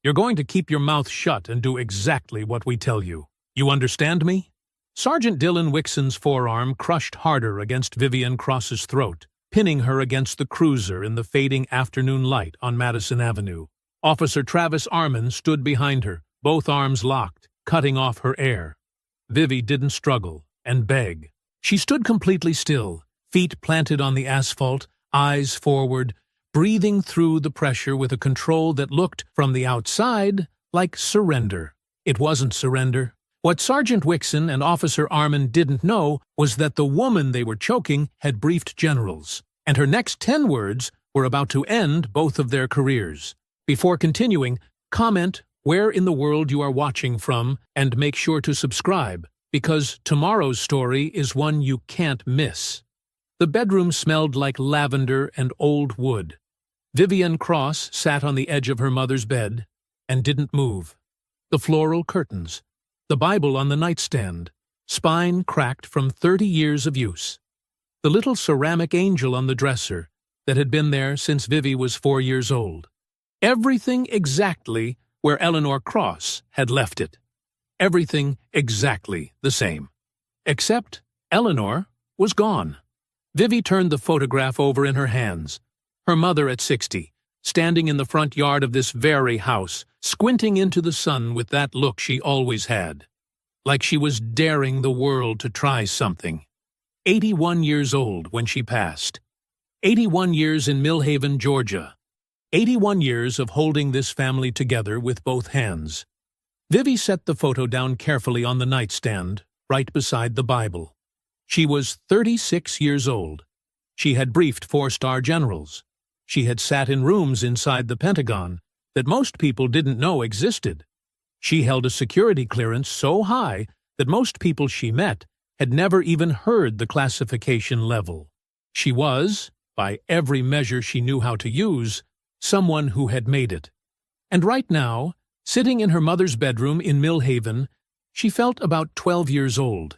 You're going to keep your mouth shut and do exactly what we tell you. You understand me?" Sergeant Dylan Wixon's forearm crushed harder against Vivian Cross's throat, pinning her against the cruiser in the fading afternoon light on Madison Avenue. Officer Travis Armand stood behind her, both arms locked, cutting off her air. Vivi didn't struggle and beg. She stood completely still, feet planted on the asphalt, eyes forward, breathing through the pressure with a control that looked, from the outside, like surrender. It wasn't surrender. What Sergeant Wixon and Officer Armand didn't know was that the woman they were choking had briefed generals, and her next 10 words were about to end both of their careers. Before continuing, comment where in the world you are watching from and make sure to subscribe, because tomorrow's story is one you can't miss. The bedroom smelled like lavender and old wood. Vivian Cross sat on the edge of her mother's bed and didn't move. The floral curtains, the Bible on the nightstand, spine cracked from 30 years of use. The little ceramic angel on the dresser that had been there since Vivi was 4 years old. Everything exactly where Eleanor Cross had left it. Everything exactly the same. Except Eleanor was gone. Vivi turned the photograph over in her hands. Her mother at 60, standing in the front yard of this very house, squinting into the sun with that look she always had. Like she was daring the world to try something. 81 years old when she passed. 81 years in Millhaven, Georgia. 81 years of holding this family together with both hands. Vivi set the photo down carefully on the nightstand, right beside the Bible. She was 36 years old. She had briefed 4-star generals. She had sat in rooms inside the Pentagon that most people didn't know existed. She held a security clearance so high that most people she met had never even heard the classification level. She was, by every measure she knew how to use, someone who had made it. And right now, sitting in her mother's bedroom in Millhaven, she felt about 12 years old.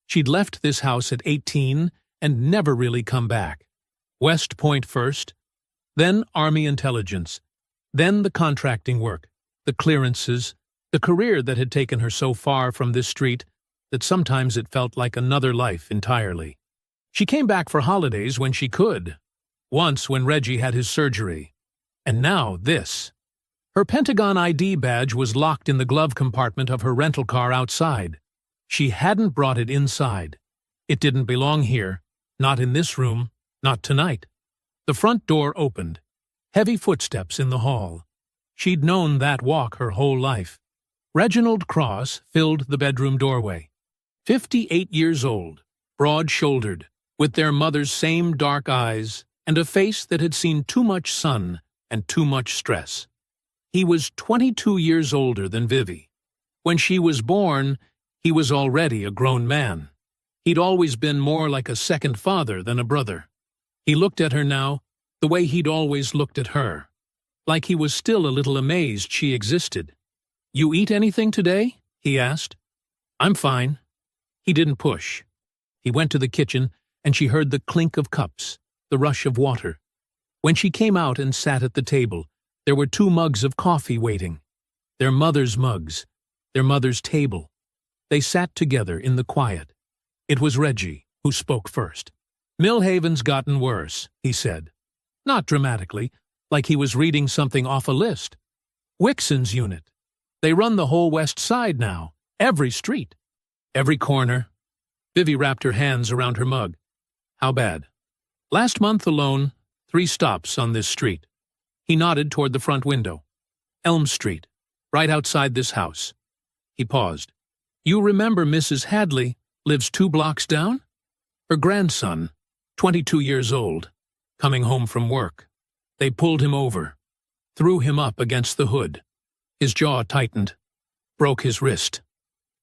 She'd left this house at 18 and never really come back. West Point first, then Army intelligence, then the contracting work, the clearances, the career that had taken her so far from this street that sometimes it felt like another life entirely. She came back for holidays when she could. Once when Reggie had his surgery. And now this. Her Pentagon ID badge was locked in the glove compartment of her rental car outside. She hadn't brought it inside. It didn't belong here, not in this room, not tonight. The front door opened. Heavy footsteps in the hall. She'd known that walk her whole life. Reginald Cross filled the bedroom doorway. 58 years old, broad-shouldered, with their mother's same dark eyes and a face that had seen too much sun and too much stress. He was 22 years older than Vivi. When she was born, he was already a grown man. He'd always been more like a second father than a brother. He looked at her now the way he'd always looked at her, like he was still a little amazed she existed. "You eat anything today?" he asked. "I'm fine." He didn't push. He went to the kitchen, and she heard the clink of cups, the rush of water. When she came out and sat at the table, there were 2 mugs of coffee waiting. Their mother's mugs, their mother's table. They sat together in the quiet. It was Reggie who spoke first. "Millhaven's gotten worse," he said. Not dramatically, like he was reading something off a list. "Wixon's unit. They run the whole west side now, every street, every corner." Vivi wrapped her hands around her mug. "How bad?" "Last month alone, 3 stops on this street." He nodded toward the front window. "Elm Street, right outside this house." He paused. "You remember Mrs. Hadley lives 2 blocks down? Her grandson, 22 years old, coming home from work. They pulled him over, threw him up against the hood. His jaw tightened, broke his wrist."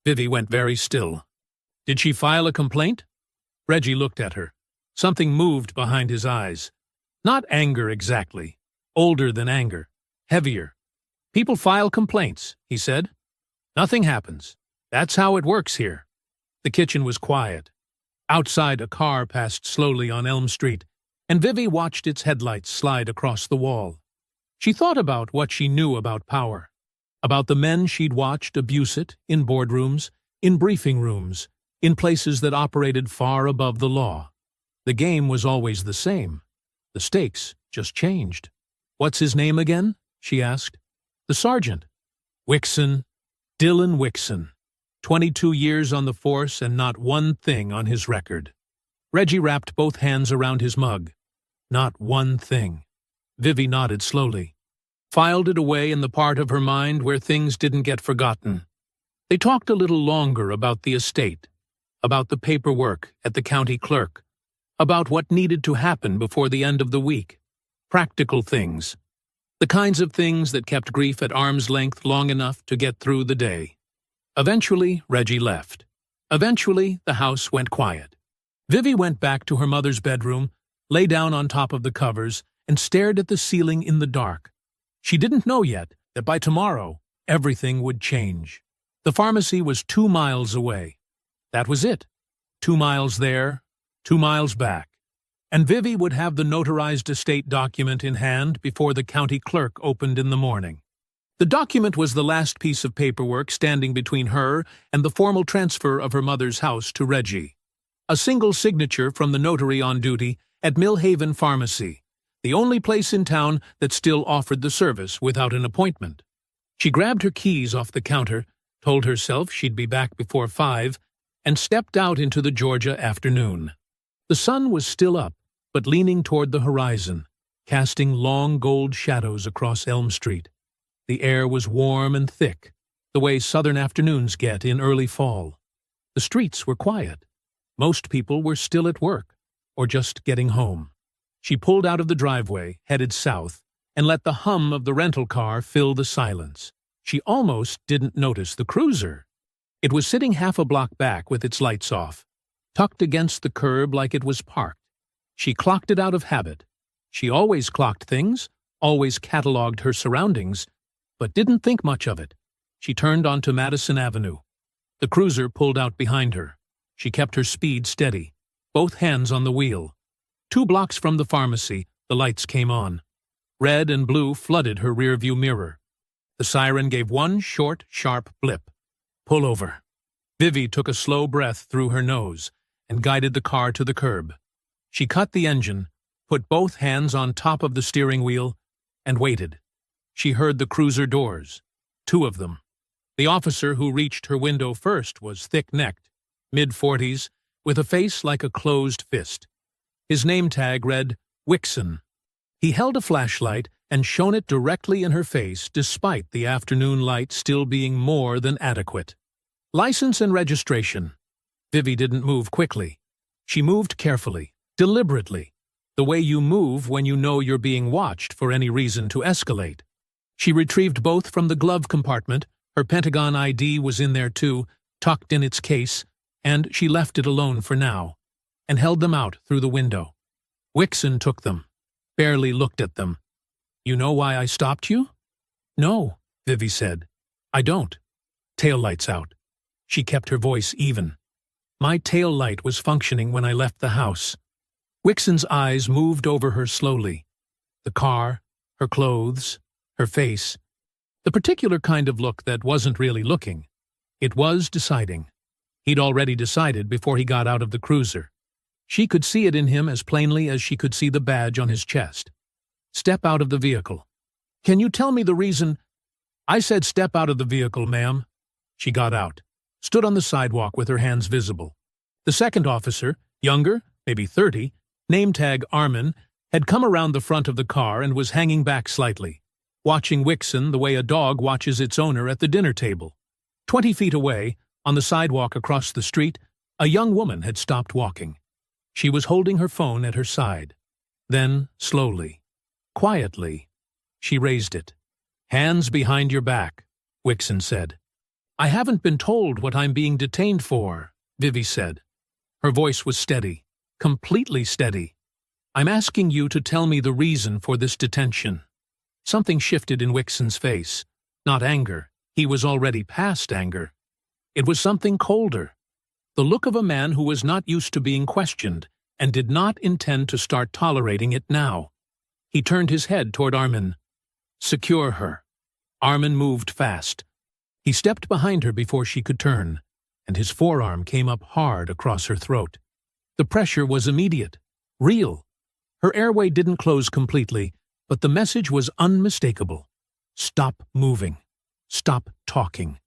Vivi went very still. "Did she file a complaint?" Reggie looked at her. Something moved behind his eyes. Not anger exactly. Older than anger. Heavier. "People file complaints," he said. "Nothing happens. That's how it works here." The kitchen was quiet. Outside, a car passed slowly on Elm Street, and Vivi watched its headlights slide across the wall. She thought about what she knew about power. About the men she'd watched abuse it in boardrooms, in briefing rooms, in places that operated far above the law. The game was always the same. The stakes just changed. "What's his name again?" she asked. "The sergeant." "Wixon. Dylan Wixon. 22 years on the force and not one thing on his record." Reggie wrapped both hands around his mug. "Not one thing." Vivi nodded slowly, filed it away in the part of her mind where things didn't get forgotten. They talked a little longer about the estate, about the paperwork at the county clerk, about what needed to happen before the end of the week. Practical things. The kinds of things that kept grief at arm's length long enough to get through the day. Eventually, Reggie left. Eventually, the house went quiet. Vivi went back to her mother's bedroom, lay down on top of the covers, and stared at the ceiling in the dark. She didn't know yet that by tomorrow, everything would change. The pharmacy was 2 miles away. That was it. 2 miles there, 2 miles back. And Vivi would have the notarized estate document in hand before the county clerk opened in the morning. The document was the last piece of paperwork standing between her and the formal transfer of her mother's house to Reggie. A single signature from the notary on duty at Millhaven Pharmacy, the only place in town that still offered the service without an appointment. She grabbed her keys off the counter, told herself she'd be back before 5, and stepped out into the Georgia afternoon. The sun was still up, but leaning toward the horizon, casting long gold shadows across Elm Street. The air was warm and thick, the way southern afternoons get in early fall. The streets were quiet. Most people were still at work, or just getting home. She pulled out of the driveway, headed south, and let the hum of the rental car fill the silence. She almost didn't notice the cruiser. It was sitting half a block back with its lights off, tucked against the curb like it was parked. She clocked it out of habit. She always clocked things, always catalogued her surroundings, but didn't think much of it. She turned onto Madison Avenue. The cruiser pulled out behind her. She kept her speed steady, both hands on the wheel. 2 blocks from the pharmacy, the lights came on. Red and blue flooded her rearview mirror. The siren gave one short, sharp blip. "Pull over." Vivi took a slow breath through her nose and guided the car to the curb. She cut the engine, put both hands on top of the steering wheel, and waited. She heard the cruiser doors, 2 of them. The officer who reached her window first was thick-necked, mid-40s, with a face like a closed fist. His name tag read Wixon. He held a flashlight and shone it directly in her face despite the afternoon light still being more than adequate. "License and registration." Vivi didn't move quickly. She moved carefully, deliberately, the way you move when you know you're being watched for any reason to escalate. She retrieved both from the glove compartment. Her Pentagon ID was in there too, tucked in its case, and she left it alone for now, and held them out through the window. Wixon took them, barely looked at them. "You know why I stopped you?" "No," Vivi said. "I don't." Taillights out. She kept her voice even. "My tail light was functioning when I left the house." Wixon's eyes moved over her slowly. The car, her clothes, her face. The particular kind of look that wasn't really looking. It was deciding. He'd already decided before he got out of the cruiser. She could see it in him as plainly as she could see the badge on his chest. "Step out of the vehicle." "Can you tell me the reason?" "I said step out of the vehicle, ma'am." She got out, stood on the sidewalk with her hands visible. The second officer, younger, maybe 30, name tag Armin, had come around the front of the car and was hanging back slightly, watching Wixon the way a dog watches its owner at the dinner table. 20 feet away, on the sidewalk across the street, a young woman had stopped walking. She was holding her phone at her side. Then, slowly, quietly, she raised it. "Hands behind your back," Wixon said. "I haven't been told what I'm being detained for," Vivi said. Her voice was steady, completely steady. "I'm asking you to tell me the reason for this detention." Something shifted in Wixon's face. Not anger. He was already past anger. It was something colder. The look of a man who was not used to being questioned and did not intend to start tolerating it now. He turned his head toward Armin. "Secure her." Armin moved fast. He stepped behind her before she could turn, and his forearm came up hard across her throat. The pressure was immediate, real. Her airway didn't close completely, but the message was unmistakable. Stop moving. Stop talking.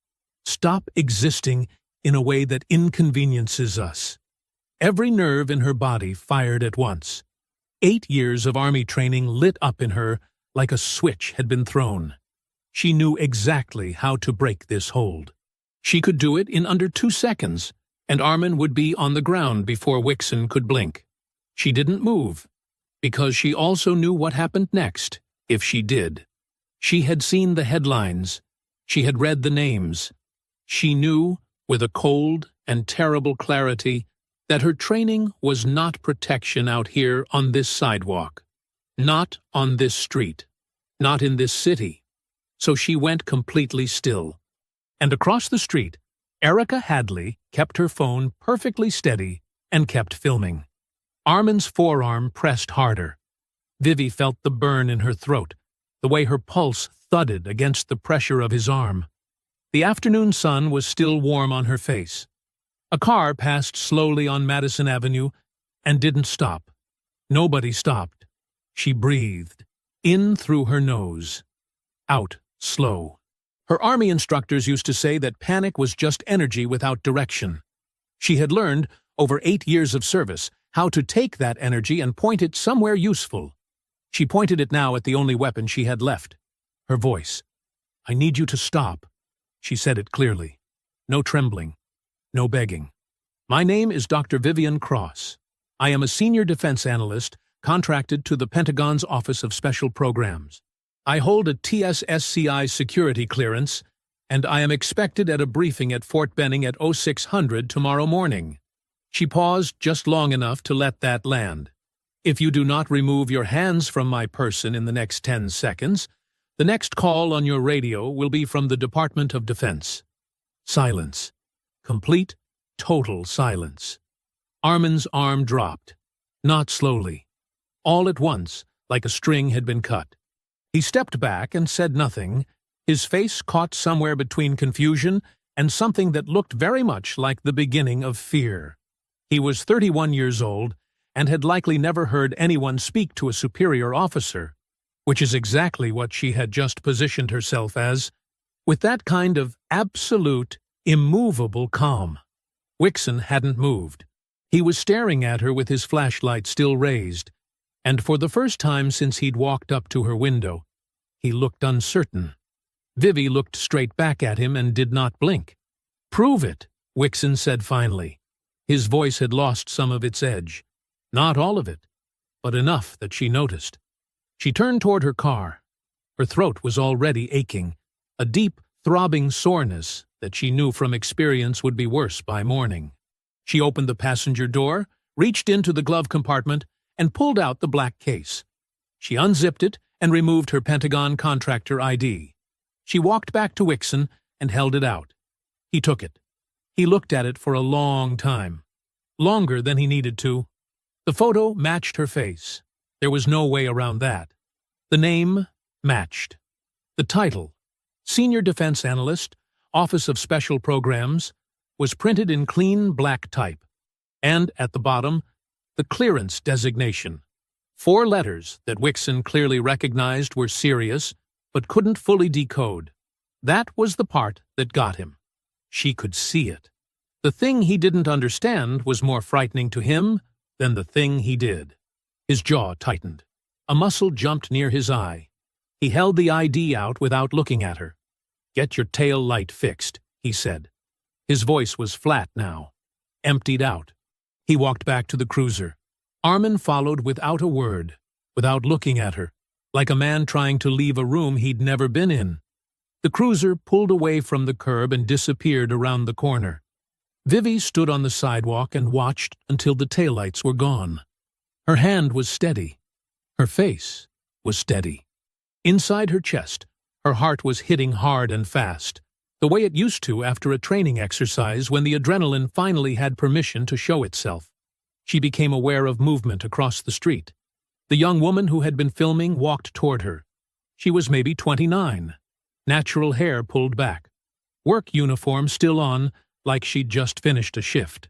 Stop existing in a way that inconveniences us. Every nerve in her body fired at once. 8 years of army training lit up in her like a switch had been thrown. She knew exactly how to break this hold. She could do it in under 2 seconds, and Armin would be on the ground before Wixon could blink. She didn't move, because she also knew what happened next, if she did. She had seen the headlines. She had read the names. She knew, with a cold and terrible clarity, that her training was not protection out here on this sidewalk. Not on this street. Not in this city. So she went completely still. And across the street, Erica Hadley kept her phone perfectly steady and kept filming. Armin's forearm pressed harder. Vivi felt the burn in her throat, the way her pulse thudded against the pressure of his arm. The afternoon sun was still warm on her face. A car passed slowly on Madison Avenue and didn't stop. Nobody stopped. She breathed, in through her nose, out slow. Her army instructors used to say that panic was just energy without direction. She had learned, over 8 years of service, how to take that energy and point it somewhere useful. She pointed it now at the only weapon she had left, her voice. "I need you to stop." She said it clearly. No trembling. No begging. "My name is Dr. Vivian Cross. I am a senior defense analyst contracted to the Pentagon's Office of Special Programs. I hold a TSSCI security clearance, and I am expected at a briefing at Fort Benning at 0600 tomorrow morning." She paused just long enough to let that land. "If you do not remove your hands from my person in the next 10 seconds, the next call on your radio will be from the Department of Defense." Silence. Complete, total silence. Armin's arm dropped. Not slowly. All at once, like a string had been cut. He stepped back and said nothing, his face caught somewhere between confusion and something that looked very much like the beginning of fear. He was 31 years old and had likely never heard anyone speak to a superior officer, which is exactly what she had just positioned herself as, with that kind of absolute, immovable calm. Wixon hadn't moved. He was staring at her with his flashlight still raised, and for the first time since he'd walked up to her window, he looked uncertain. Vivi looked straight back at him and did not blink. "Prove it," Wixon said finally. His voice had lost some of its edge. Not all of it, but enough that she noticed. She turned toward her car. Her throat was already aching, a deep, throbbing soreness that she knew from experience would be worse by morning. She opened the passenger door, reached into the glove compartment, and pulled out the black case. She unzipped it and removed her Pentagon contractor ID. She walked back to Wixon and held it out. He took it. He looked at it for a long time. Longer than he needed to. The photo matched her face. There was no way around that. The name matched. The title, Senior Defense Analyst, Office of Special Programs, was printed in clean black type. And at the bottom, the clearance designation. 4 letters that Wixon clearly recognized were serious, but couldn't fully decode. That was the part that got him. She could see it. The thing he didn't understand was more frightening to him than the thing he did. His jaw tightened. A muscle jumped near his eye. He held the ID out without looking at her. "Get your tail light fixed," he said. His voice was flat now, emptied out. He walked back to the cruiser. Armin followed without a word, without looking at her, like a man trying to leave a room he'd never been in. The cruiser pulled away from the curb and disappeared around the corner. Vivi stood on the sidewalk and watched until the taillights were gone. Her hand was steady. Her face was steady. Inside her chest, her heart was hitting hard and fast, the way it used to after a training exercise when the adrenaline finally had permission to show itself. She became aware of movement across the street. The young woman who had been filming walked toward her. She was maybe 29. natural hair pulled back. Work uniform still on, like she'd just finished a shift.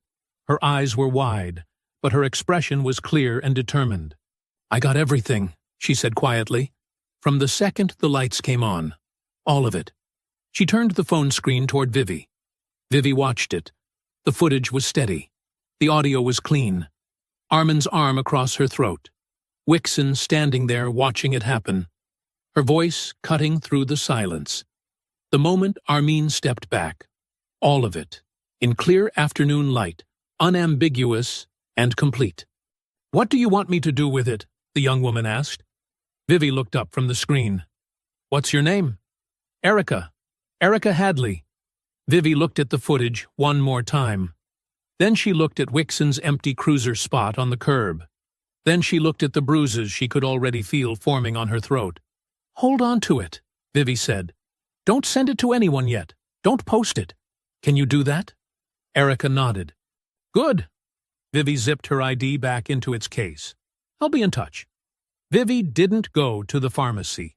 Her eyes were wide, but her expression was clear and determined. "I got everything," she said quietly. From the second the lights came on. All of it. She turned the phone screen toward Vivi. Vivi watched it. The footage was steady. The audio was clean. Armin's arm across her throat. Wixon standing there watching it happen. Her voice cutting through the silence. The moment Armin stepped back. All of it. In clear afternoon light. Unambiguous and complete. "What do you want me to do with it?" the young woman asked. Vivi looked up from the screen. "What's your name?" "Erica. Erica Hadley." Vivi looked at the footage one more time. Then she looked at Wixon's empty cruiser spot on the curb. Then she looked at the bruises she could already feel forming on her throat. "Hold on to it," Vivi said. "Don't send it to anyone yet. Don't post it. Can you do that?" Erica nodded. "Good." Vivi zipped her ID back into its case. "I'll be in touch." Vivi didn't go to the pharmacy.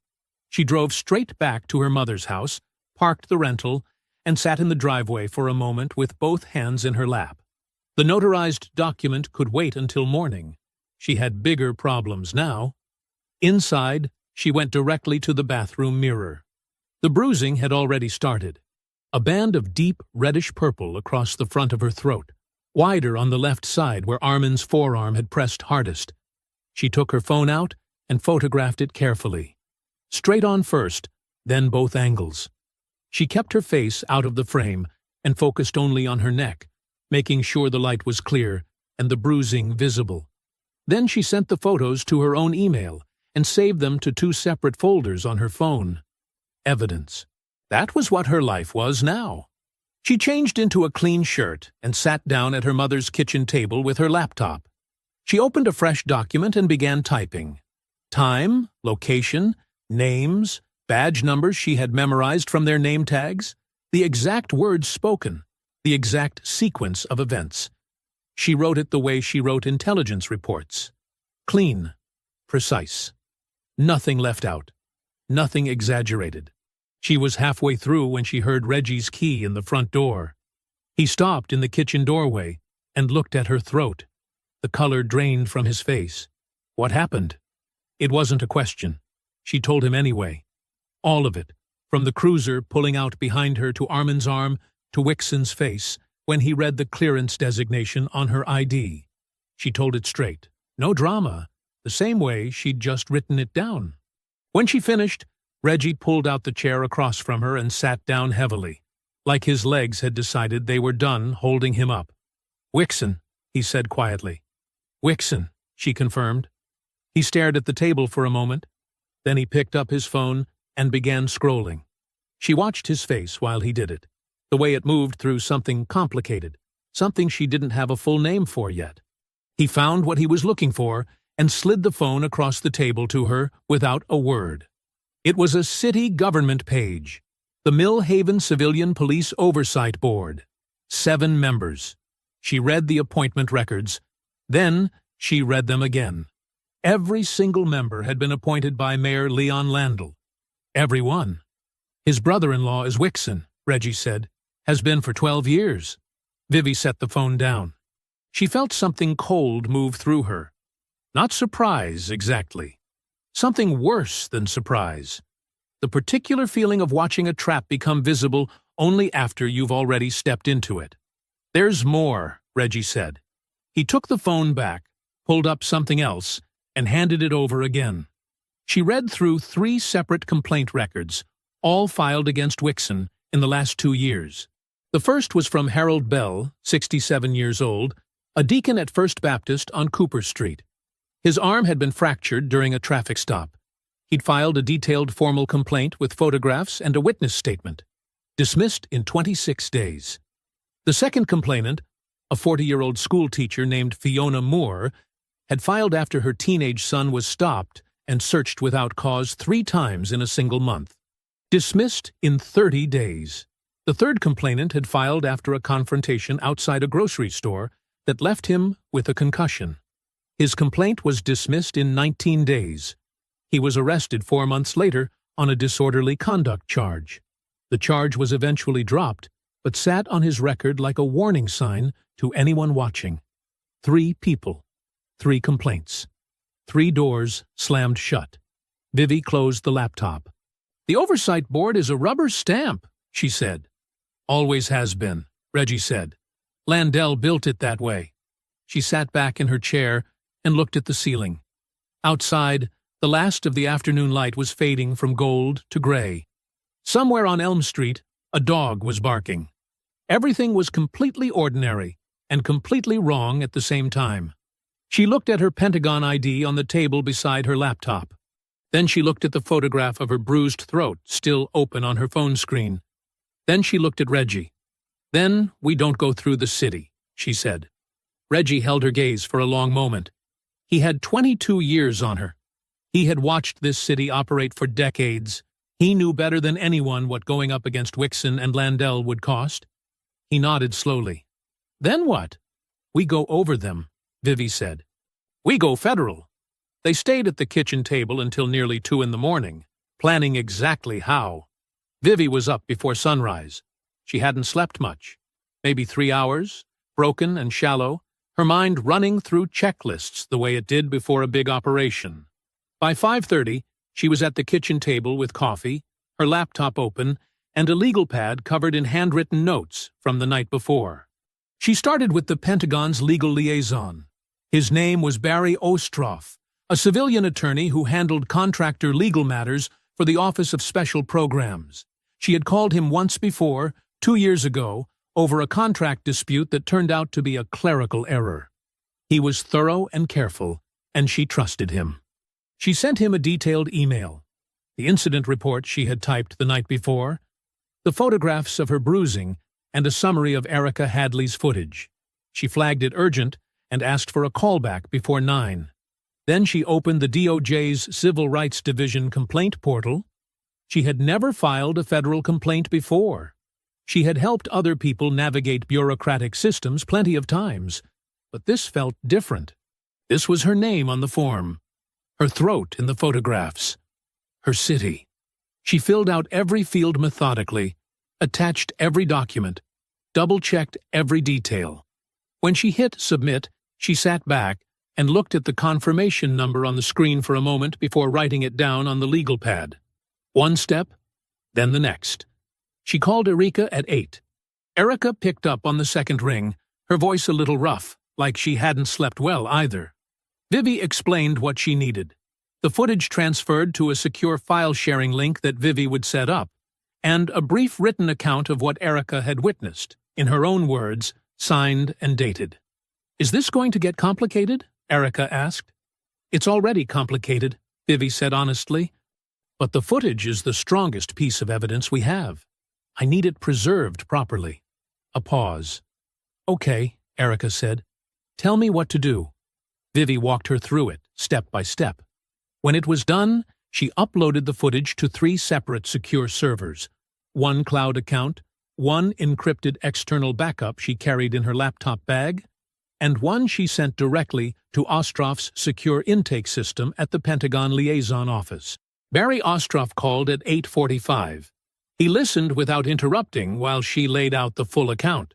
She drove straight back to her mother's house, parked the rental, and sat in the driveway for a moment with both hands in her lap. The notarized document could wait until morning. She had bigger problems now. Inside, she went directly to the bathroom mirror. The bruising had already started. A band of deep reddish purple across the front of her throat, wider on the left side where Armin's forearm had pressed hardest. She took her phone out and photographed it carefully. Straight on first, then both angles. She kept her face out of the frame and focused only on her neck, making sure the light was clear and the bruising visible. Then she sent the photos to her own email and saved them to 2 separate folders on her phone. Evidence. That was what her life was now. She changed into a clean shirt and sat down at her mother's kitchen table with her laptop. She opened a fresh document and began typing. Time, location, names, badge numbers she had memorized from their name tags, the exact words spoken, the exact sequence of events. She wrote it the way she wrote intelligence reports. Clean, precise. Nothing left out. Nothing exaggerated. She was halfway through when she heard Reggie's key in the front door. He stopped in the kitchen doorway and looked at her throat. The color drained from his face. What happened? It wasn't a question. She told him anyway. All of it, from the cruiser pulling out behind her to Armin's arm to Wixon's face, when he read the clearance designation on her ID. She told it straight. No drama, the same way she'd just written it down. When she finished, Reggie pulled out the chair across from her and sat down heavily, like his legs had decided they were done holding him up. "Wixon," he said quietly. "Wixon," she confirmed. He stared at the table for a moment. Then he picked up his phone and began scrolling. She watched his face while he did it, the way it moved through something complicated, something she didn't have a full name for yet. He found what he was looking for and slid the phone across the table to her without a word. It was a city government page. The Mill Haven Civilian Police Oversight Board. 7 members. She read the appointment records. Then she read them again. Every single member had been appointed by Mayor Leon Landl. Every one. "His brother-in-law is Wixon," Reggie said. "Has been for 12 years. Vivi set the phone down. She felt something cold move through her. Not surprise, exactly. Something worse than surprise. The particular feeling of watching a trap become visible only after you've already stepped into it. "There's more," Reggie said. He took the phone back, pulled up something else, and handed it over again. She read through 3 separate complaint records, all filed against Wixon in the last 2 years. The first was from Harold Bell, 67 years old, a deacon at First Baptist on Cooper Street. His arm had been fractured during a traffic stop. He'd filed a detailed formal complaint with photographs and a witness statement. Dismissed in 26 days. The second complainant, a 40-year-old schoolteacher named Fiona Moore, had filed after her teenage son was stopped and searched without cause 3 times in a single month. Dismissed in 30 days. The third complainant had filed after a confrontation outside a grocery store that left him with a concussion. His complaint was dismissed in 19 days. He was arrested 4 months later on a disorderly conduct charge. The charge was eventually dropped, but sat on his record like a warning sign to anyone watching. 3 people, 3 complaints. 3 doors slammed shut. Vivi closed the laptop. "The oversight board is a rubber stamp," she said. "Always has been," Reggie said. "Landell built it that way." She sat back in her chair and looked at the ceiling. Outside, the last of the afternoon light was fading from gold to gray. Somewhere on Elm Street, a dog was barking. Everything was completely ordinary and completely wrong at the same time. She looked at her Pentagon ID on the table beside her laptop. Then she looked at the photograph of her bruised throat still open on her phone screen. Then she looked at Reggie. "Then we don't go through the city," she said. Reggie held her gaze for a long moment. He had 22 years on her. He had watched this city operate for decades. He knew better than anyone what going up against Wixon and Landell would cost. He nodded slowly. "Then what?" "We go over them," Vivi said. "We go federal." They stayed at the kitchen table until nearly 2 in the morning, planning exactly how. Vivi was up before sunrise. She hadn't slept much. Maybe 3 hours, broken and shallow, her mind running through checklists the way it did before a big operation. By 5:30, she was at the kitchen table with coffee, her laptop open, and a legal pad covered in handwritten notes from the night before. She started with the Pentagon's legal liaison. His name was Barry Ostroff, a civilian attorney who handled contractor legal matters for the Office of Special Programs. She had called him once before, 2 years ago, over a contract dispute that turned out to be a clerical error. He was thorough and careful, and she trusted him. She sent him a detailed email, the incident report she had typed the night before, the photographs of her bruising, and a summary of Erica Hadley's footage. She flagged it urgent and asked for a callback before 9. Then she opened the DOJ's Civil Rights Division complaint portal. She had never filed a federal complaint before. She had helped other people navigate bureaucratic systems plenty of times, but this felt different. This was her name on the form, her throat in the photographs, her city. She filled out every field methodically, attached every document, double-checked every detail. When she hit submit, she sat back and looked at the confirmation number on the screen for a moment before writing it down on the legal pad. One step, then the next. She called Erica at 8. Erica picked up on the second ring, her voice a little rough, like she hadn't slept well either. Vivi explained what she needed. The footage transferred to a secure file-sharing link that Vivi would set up, and a brief written account of what Erica had witnessed, in her own words, signed and dated. "Is this going to get complicated?" Erica asked. "It's already complicated," Vivi said honestly. "But the footage is the strongest piece of evidence we have. I need it preserved properly." A pause. "Okay," Erica said. "Tell me what to do." Vivi walked her through it, step by step. When it was done, she uploaded the footage to 3 separate secure servers, 1 cloud account, 1 encrypted external backup she carried in her laptop bag, and 1 she sent directly to Ostroff's secure intake system at the Pentagon liaison office. Barry Ostroff called at 8:45. He listened without interrupting while she laid out the full account.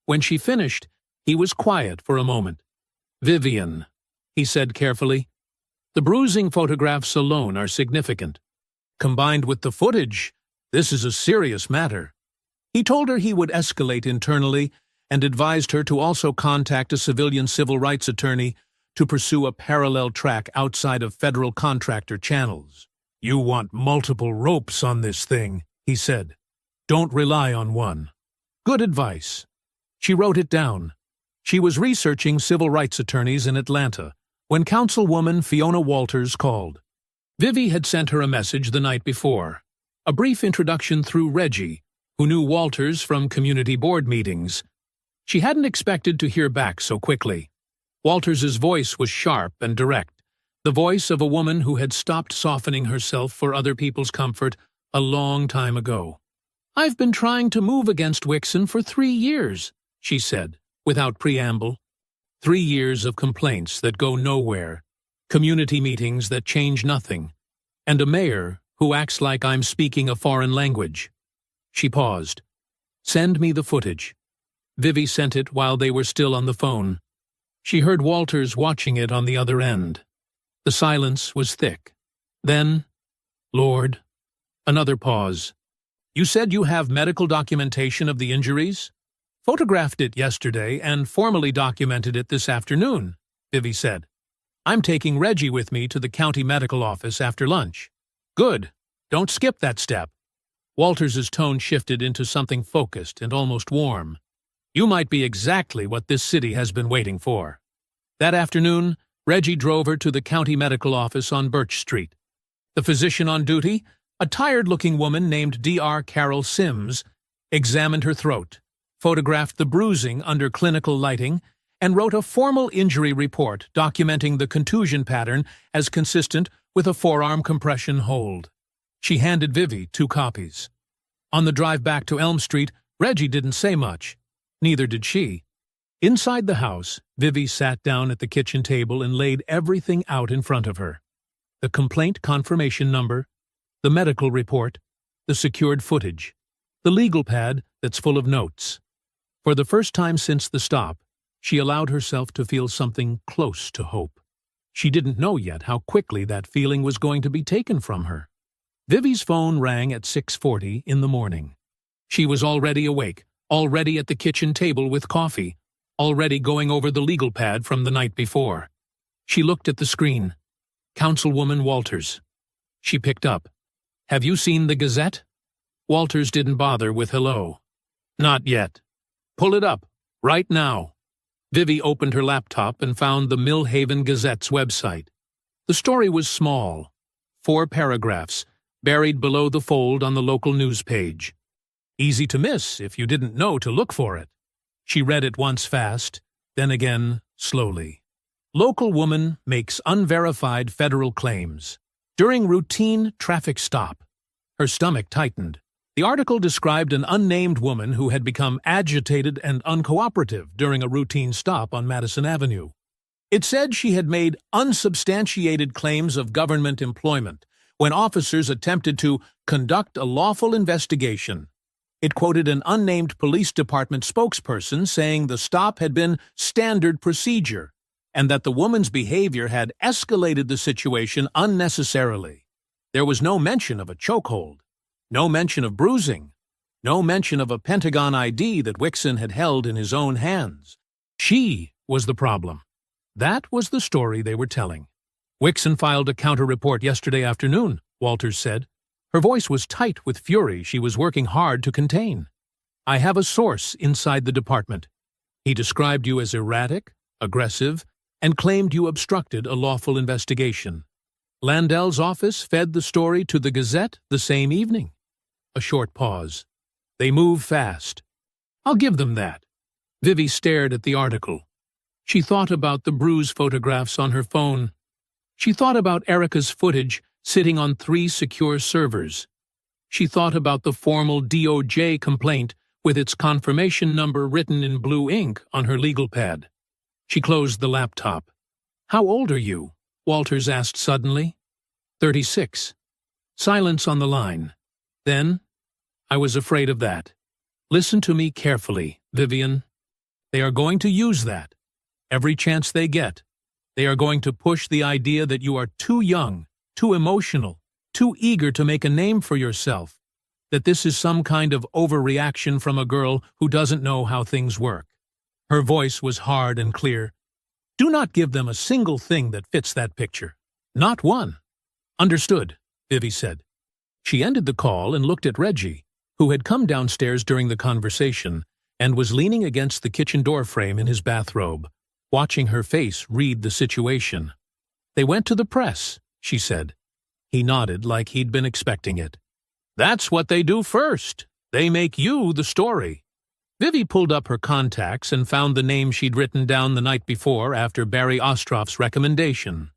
When she finished, he was quiet for a moment. "Vivian," he said carefully, "the bruising photographs alone are significant. Combined with the footage, this is a serious matter." He told her he would escalate internally and advised her to also contact a civilian civil rights attorney to pursue a parallel track outside of federal contractor channels. "You want multiple ropes on this thing," he said. "Don't rely on one." Good advice. She wrote it down. She was researching civil rights attorneys in Atlanta when Councilwoman Fiona Walters called. Vivi had sent her a message the night before, a brief introduction through Reggie, who knew Walters from community board meetings. She hadn't expected to hear back so quickly. Walters's voice was sharp and direct, the voice of a woman who had stopped softening herself for other people's comfort a long time ago. "I've been trying to move against Wixon for 3 years, she said, without preamble. 3 years of complaints that go nowhere, community meetings that change nothing, and a mayor who acts like I'm speaking a foreign language." She paused. "Send me the footage." Vivi sent it while they were still on the phone. She heard Walters watching it on the other end. The silence was thick. Then, "Lord." Another pause. "You said you have medical documentation of the injuries?" "Photographed it yesterday and formally documented it this afternoon," Vivi said. "I'm taking Reggie with me to the county medical office after lunch." "Good. Don't skip that step." Walters's tone shifted into something focused and almost warm. "You might be exactly what this city has been waiting for." That afternoon, Reggie drove her to the county medical office on Birch Street. The physician on duty, a tired-looking woman named Dr. Carol Sims, examined her throat, photographed the bruising under clinical lighting, and wrote a formal injury report documenting the contusion pattern as consistent with a forearm compression hold. She handed Vivi 2 copies. On the drive back to Elm Street, Reggie didn't say much. Neither did she. Inside the house, Vivi sat down at the kitchen table and laid everything out in front of her. The complaint confirmation number, the medical report, the secured footage, the legal pad that's full of notes. For the first time since the stop, she allowed herself to feel something close to hope. She didn't know yet how quickly that feeling was going to be taken from her. Vivi's phone rang at 6:40 in the morning. She was already awake, already at the kitchen table with coffee, already going over the legal pad from the night before. She looked at the screen. Councilwoman Walters. She picked up. "Have you seen the Gazette?" Walters didn't bother with hello. "Not yet." "Pull it up, right now." Vivi opened her laptop and found the Millhaven Gazette's website. The story was small, 4 paragraphs, buried below the fold on the local news page. Easy to miss if you didn't know to look for it. She read it once fast, then again slowly. Local woman makes unverified federal claims. During routine traffic stop. Her stomach tightened. The article described an unnamed woman who had become agitated and uncooperative during a routine stop on Madison Avenue. It said she had made unsubstantiated claims of government employment when officers attempted to conduct a lawful investigation. It quoted an unnamed police department spokesperson saying the stop had been standard procedure and that the woman's behavior had escalated the situation unnecessarily. There was no mention of a chokehold, no mention of bruising, no mention of a Pentagon ID that Wixon had held in his own hands. She was the problem. That was the story they were telling. "Wixon filed a counter-report yesterday afternoon," Walters said. Her voice was tight with fury she was working hard to contain. "I have a source inside the department. He described you as erratic, aggressive, and claimed you obstructed a lawful investigation. Landell's office fed the story to the Gazette the same evening." A short pause. "They move fast." "I'll give them that." Vivi stared at the article. She thought about the bruise photographs on her phone. She thought about Erica's footage sitting on 3 secure servers. She thought about the formal DOJ complaint with its confirmation number written in blue ink on her legal pad. She closed the laptop. "How old are you?" Walters asked suddenly. 36. Silence on the line. Then, "I was afraid of that. Listen to me carefully, Vivian. They are going to use that. Every chance they get. They are going to push the idea that you are too young, too emotional, too eager to make a name for yourself, that this is some kind of overreaction from a girl who doesn't know how things work." Her voice was hard and clear. "Do not give them a single thing that fits that picture. Not one." "Understood," Vivi said. She ended the call and looked at Reggie, who had come downstairs during the conversation and was leaning against the kitchen door frame in his bathrobe, watching her face read the situation. "They went to the press," she said. He nodded like he'd been expecting it. "That's what they do first. They make you the story." Vivi pulled up her contacts and found the name she'd written down the night before after Barry Ostroff's recommendation.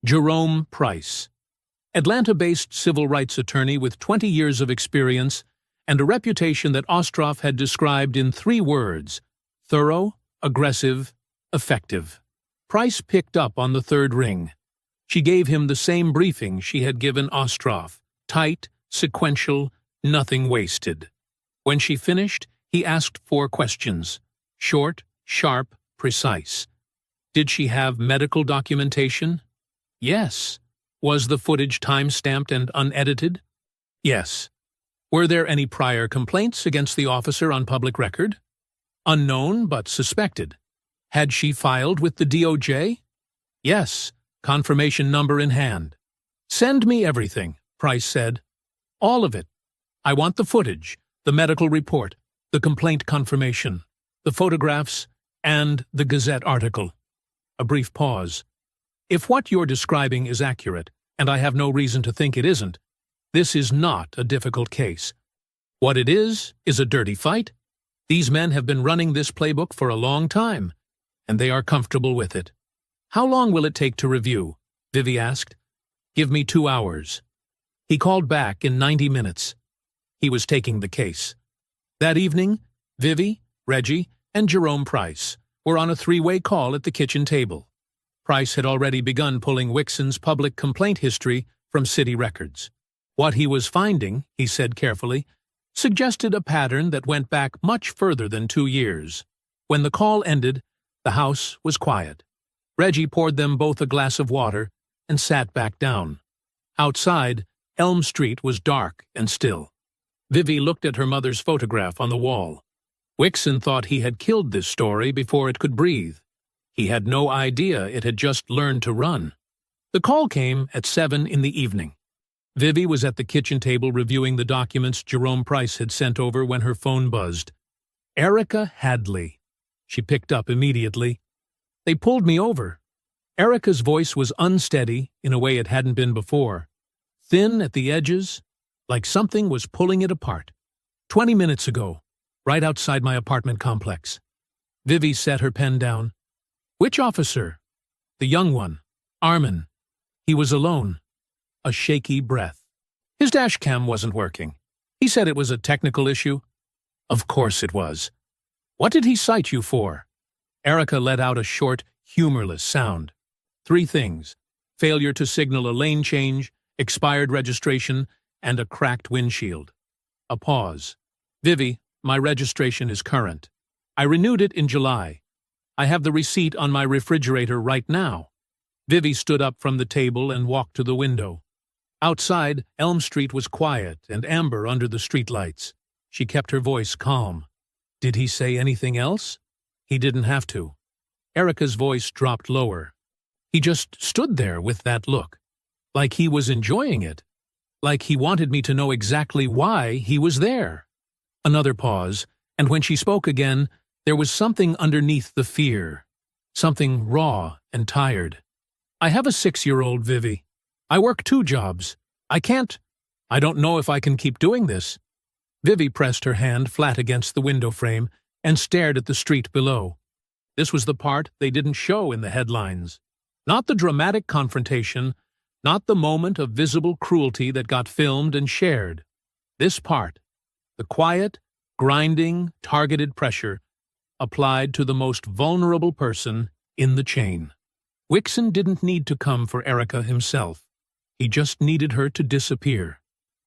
Jerome Price. Atlanta-based civil rights attorney with 20 years of experience and a reputation that Ostroff had described in 3 words: thorough, aggressive, effective. Price picked up on the 3rd ring. She gave him the same briefing she had given Ostroff, Tight, sequential, nothing wasted. When she finished, he asked 4 questions. Short, sharp, precise. Did she have medical documentation? Yes. Was the footage time-stamped and unedited? Yes. Were there any prior complaints against the officer on public record? Unknown but suspected. Had she filed with the DOJ? Yes. Confirmation number in hand. Send me everything, Price said. All of it. I want the footage, the medical report, the complaint confirmation, the photographs, and the Gazette article. A brief pause. If what you're describing is accurate, and I have no reason to think it isn't, this is not a difficult case. What it is a dirty fight. These men have been running this playbook for a long time, and they are comfortable with it. How long will it take to review? Vivi asked. Give me 2 hours. He called back in 90 minutes. He was taking the case. That evening, Vivi, Reggie, and Jerome Price were on a 3-way call at the kitchen table. Price had already begun pulling Wixon's public complaint history from city records. What he was finding, he said carefully, suggested a pattern that went back much further than 2 years. When the call ended, the house was quiet. Reggie poured them both a glass of water and sat back down. Outside, Elm Street was dark and still. Vivi looked at her mother's photograph on the wall. Wixon thought he had killed this story before it could breathe. He had no idea it had just learned to run. The call came at 7 in the evening. Vivi was at the kitchen table reviewing the documents Jerome Price had sent over when her phone buzzed. Erica Hadley. She picked up immediately. They pulled me over. Erica's voice was unsteady in a way it hadn't been before. Thin at the edges, like something was pulling it apart. 20 minutes ago, right outside my apartment complex. Vivi set her pen down. Which officer? The young one. Armin. He was alone. A shaky breath. His dash cam wasn't working. He said it was a technical issue. Of course it was. What did he cite you for? Erica let out a short, humorless sound. 3 things. Failure to signal a lane change, expired registration, and a cracked windshield. A pause. Vivi, my registration is current. I renewed it in July. I have the receipt on my refrigerator right now. Vivi stood up from the table and walked to the window. Outside, Elm Street was quiet and amber under the streetlights. She kept her voice calm. Did he say anything else? He didn't have to. Erica's voice dropped lower. He just stood there with that look. Like he was enjoying it. Like he wanted me to know exactly why he was there. Another pause, and when she spoke again, there was something underneath the fear. Something raw and tired. I have a 6-year-old, Vivi. I work 2 jobs. I don't know if I can keep doing this. Vivi pressed her hand flat against the window frame and stared at the street below. This was the part they didn't show in the headlines. Not the dramatic confrontation, not the moment of visible cruelty that got filmed and shared. This part, the quiet, grinding, targeted pressure, applied to the most vulnerable person in the chain. Wixon didn't need to come for Erica himself. He just needed her to disappear,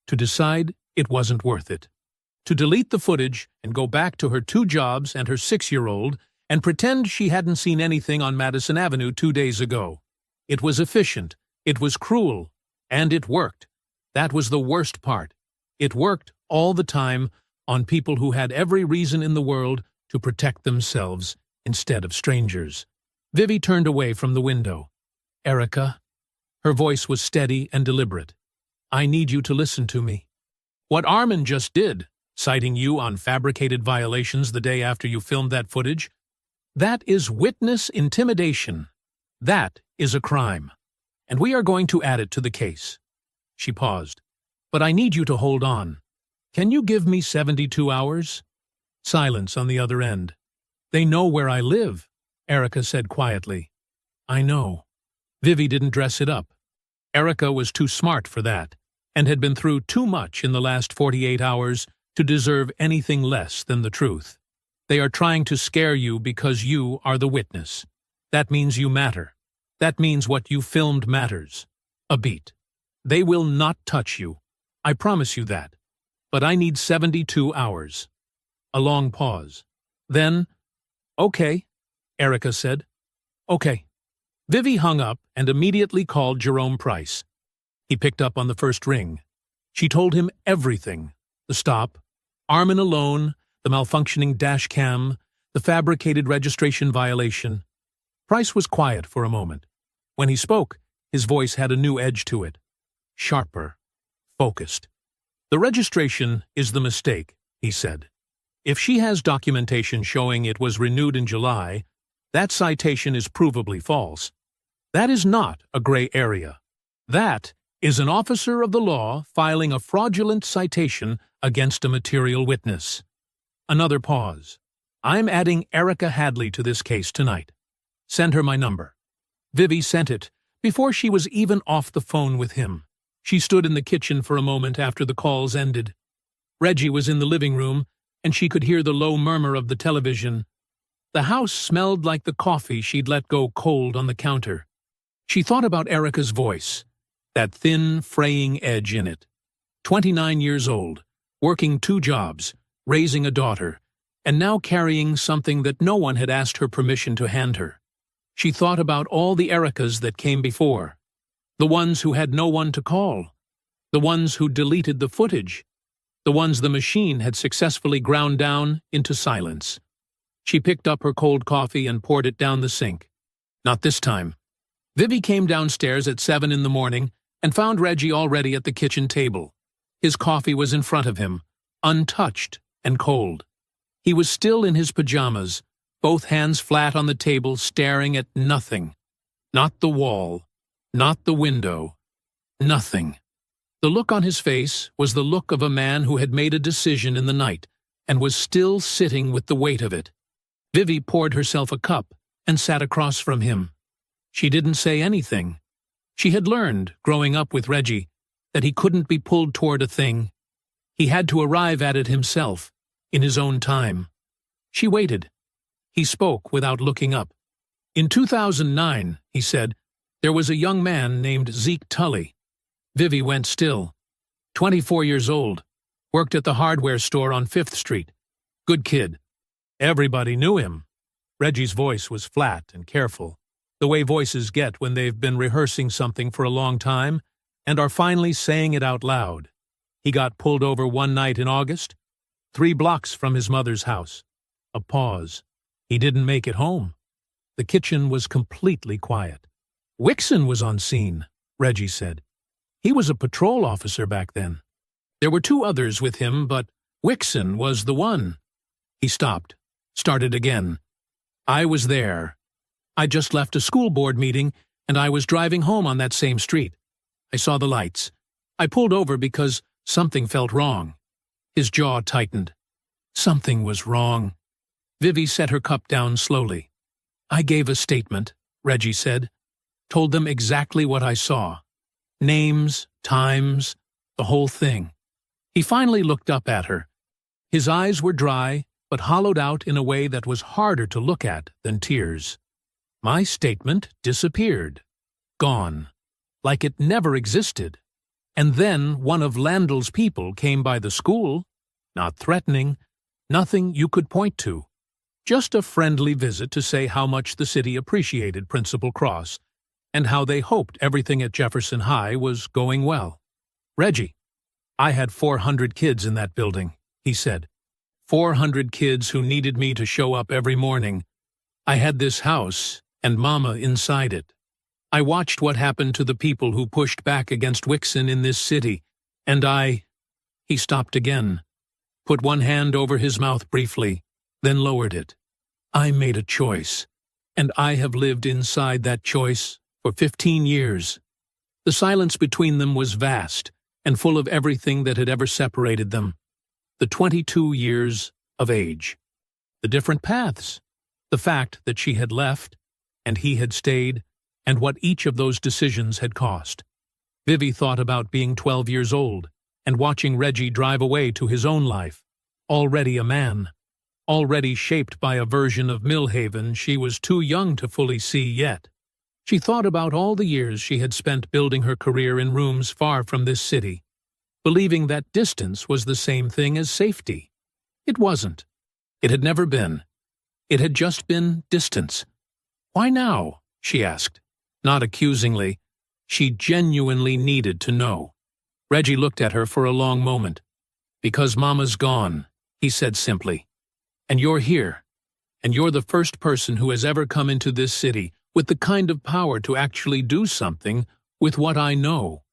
to decide it wasn't worth it, to delete the footage and go back to her 2 jobs and her 6-year-old and pretend she hadn't seen anything on Madison Avenue 2 days ago. It was efficient, it was cruel, and it worked. That was the worst part. It worked all the time on people who had every reason in the world to protect themselves instead of strangers. Vivi turned away from the window. Erica. Her voice was steady and deliberate. I need you to listen to me. What Armin just did, citing you on fabricated violations the day after you filmed that footage, that is witness intimidation. That is a crime. And we are going to add it to the case. She paused. But I need you to hold on. Can you give me 72 hours? Silence on the other end. They know where I live, Erica said quietly. I know. Vivi didn't dress it up. Erica was too smart for that, and had been through too much in the last 48 hours to deserve anything less than the truth. They are trying to scare you because you are the witness. That means you matter. That means what you filmed matters. A beat. They will not touch you. I promise you that. But I need 72 hours. A long pause. Then, okay, Erica said. Okay. Vivi hung up and immediately called Jerome Price. He picked up on the first ring. She told him everything. The stop, Armin alone, the malfunctioning dash cam, the fabricated registration violation. Price was quiet for a moment. When he spoke, his voice had a new edge to it. Sharper. Focused. The registration is the mistake, he said. If she has documentation showing it was renewed in July, that citation is provably false. That is not a gray area. That is an officer of the law filing a fraudulent citation against a material witness. Another pause. I'm adding Erica Hadley to this case tonight. Send her my number. Vivi sent it before she was even off the phone with him. She stood in the kitchen for a moment after the calls ended. Reggie was in the living room, and she could hear the low murmur of the television. The house smelled like the coffee she'd let go cold on the counter. She thought about Erica's voice, that thin, fraying edge in it. 29 years old, working 2 jobs, raising a daughter, and now carrying something that no one had asked her permission to hand her. She thought about all the Ericas that came before, the ones who had no one to call, the ones who deleted the footage, the ones the machine had successfully ground down into silence. She picked up her cold coffee and poured it down the sink. Not this time. Vivi came downstairs at 7 in the morning and found Reggie already at the kitchen table. His coffee was in front of him, untouched and cold. He was still in his pajamas, both hands flat on the table, staring at nothing. Not the wall, not the window, nothing. The look on his face was the look of a man who had made a decision in the night and was still sitting with the weight of it. Vivi poured herself a cup and sat across from him. She didn't say anything. She had learned, growing up with Reggie, that he couldn't be pulled toward a thing. He had to arrive at it himself, in his own time. She waited. He spoke without looking up. In 2009, he said, there was a young man named Zeke Tully. Vivi went still. 24 years old. Worked at the hardware store on 5th Street. Good kid. Everybody knew him. Reggie's voice was flat and careful, the way voices get when they've been rehearsing something for a long time and are finally saying it out loud. He got pulled over one night in August, 3 blocks from his mother's house. A pause. He didn't make it home. The kitchen was completely quiet. Wixon was on scene, Reggie said. He was a patrol officer back then. There were 2 others with him, but Wixon was the one. He stopped, started again. I was there. I just left a school board meeting, and I was driving home on that same street. I saw the lights. I pulled over because something felt wrong. His jaw tightened. Something was wrong. Vivi set her cup down slowly. I gave a statement, Reggie said. Told them exactly what I saw. Names, times, the whole thing. He finally looked up at her. His eyes were dry, but hollowed out in a way that was harder to look at than tears. My statement disappeared. Gone. Like it never existed. And then one of Landell's people came by the school. Not threatening. Nothing you could point to. Just a friendly visit to say how much the city appreciated Principal Cross and how they hoped everything at Jefferson High was going well. Reggie, I had 400 kids in that building, he said. 400 kids who needed me to show up every morning. I had this house and Mama inside it. I watched what happened to the people who pushed back against Wixon in this city, and He stopped again, put one hand over his mouth briefly, then lowered it. I made a choice, and I have lived inside that choice for 15 years. The silence between them was vast and full of everything that had ever separated them. The 22 years of age. The different paths. The fact that she had left, and he had stayed, and what each of those decisions had cost. Vivi thought about being 12 years old and watching Reggie drive away to his own life, already a man, already shaped by a version of Millhaven she was too young to fully see yet. She thought about all the years she had spent building her career in rooms far from this city. believing that distance was the same thing as safety. It wasn't. It had never been. It had just been distance. "Why now?" she asked. Not accusingly. She genuinely needed to know. Reggie looked at her for a long moment. "Because Mama's gone," he said simply. "And you're here. And you're the first person who has ever come into this city with the kind of power to actually do something with what I know."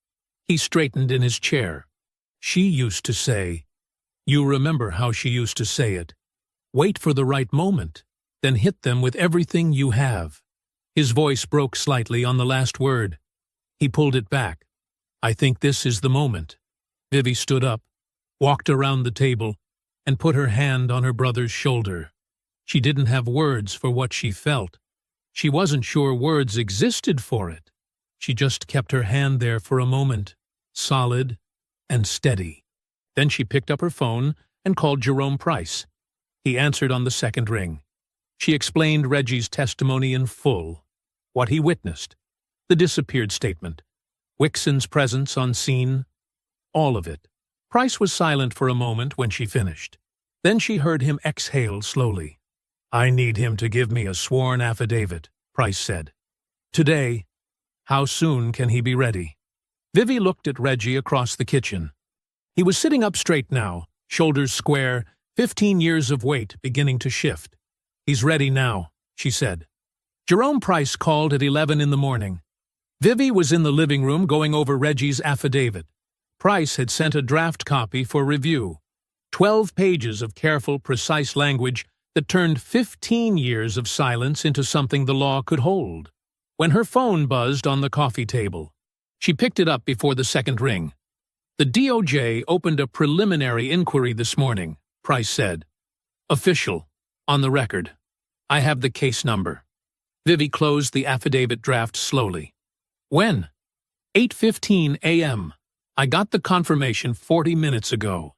He straightened in his chair. "She used to say," you remember how she used to say it, "wait for the right moment, then hit them with everything you have." His voice broke slightly on the last word. He pulled it back. "I think this is the moment." Vivi stood up, walked around the table, and put her hand on her brother's shoulder. She didn't have words for what she felt. She wasn't sure words existed for it. She just kept her hand there for a moment, solid and steady. Then she picked up her phone and called Jerome Price. He answered on the second ring. She explained Reggie's testimony in full, what he witnessed, the disappeared statement, Wixon's presence on scene, all of it. Price was silent for a moment when she finished. Then she heard him exhale slowly. "I need him to give me a sworn affidavit," Price said. "Today. How soon can he be ready?" Vivi looked at Reggie across the kitchen. He was sitting up straight now, shoulders square, 15 years of weight beginning to shift. "He's ready now," she said. Jerome Price called at 11 in the morning. Vivi was in the living room going over Reggie's affidavit. Price had sent a draft copy for review. 12 pages of careful, precise language that turned 15 years of silence into something the law could hold. When her phone buzzed on the coffee table, she picked it up before the second ring. "The DOJ opened a preliminary inquiry this morning," Price said. "Official. On the record. I have the case number." Vivi closed the affidavit draft slowly. "When?" 8:15 a.m. "I got the confirmation 40 minutes ago."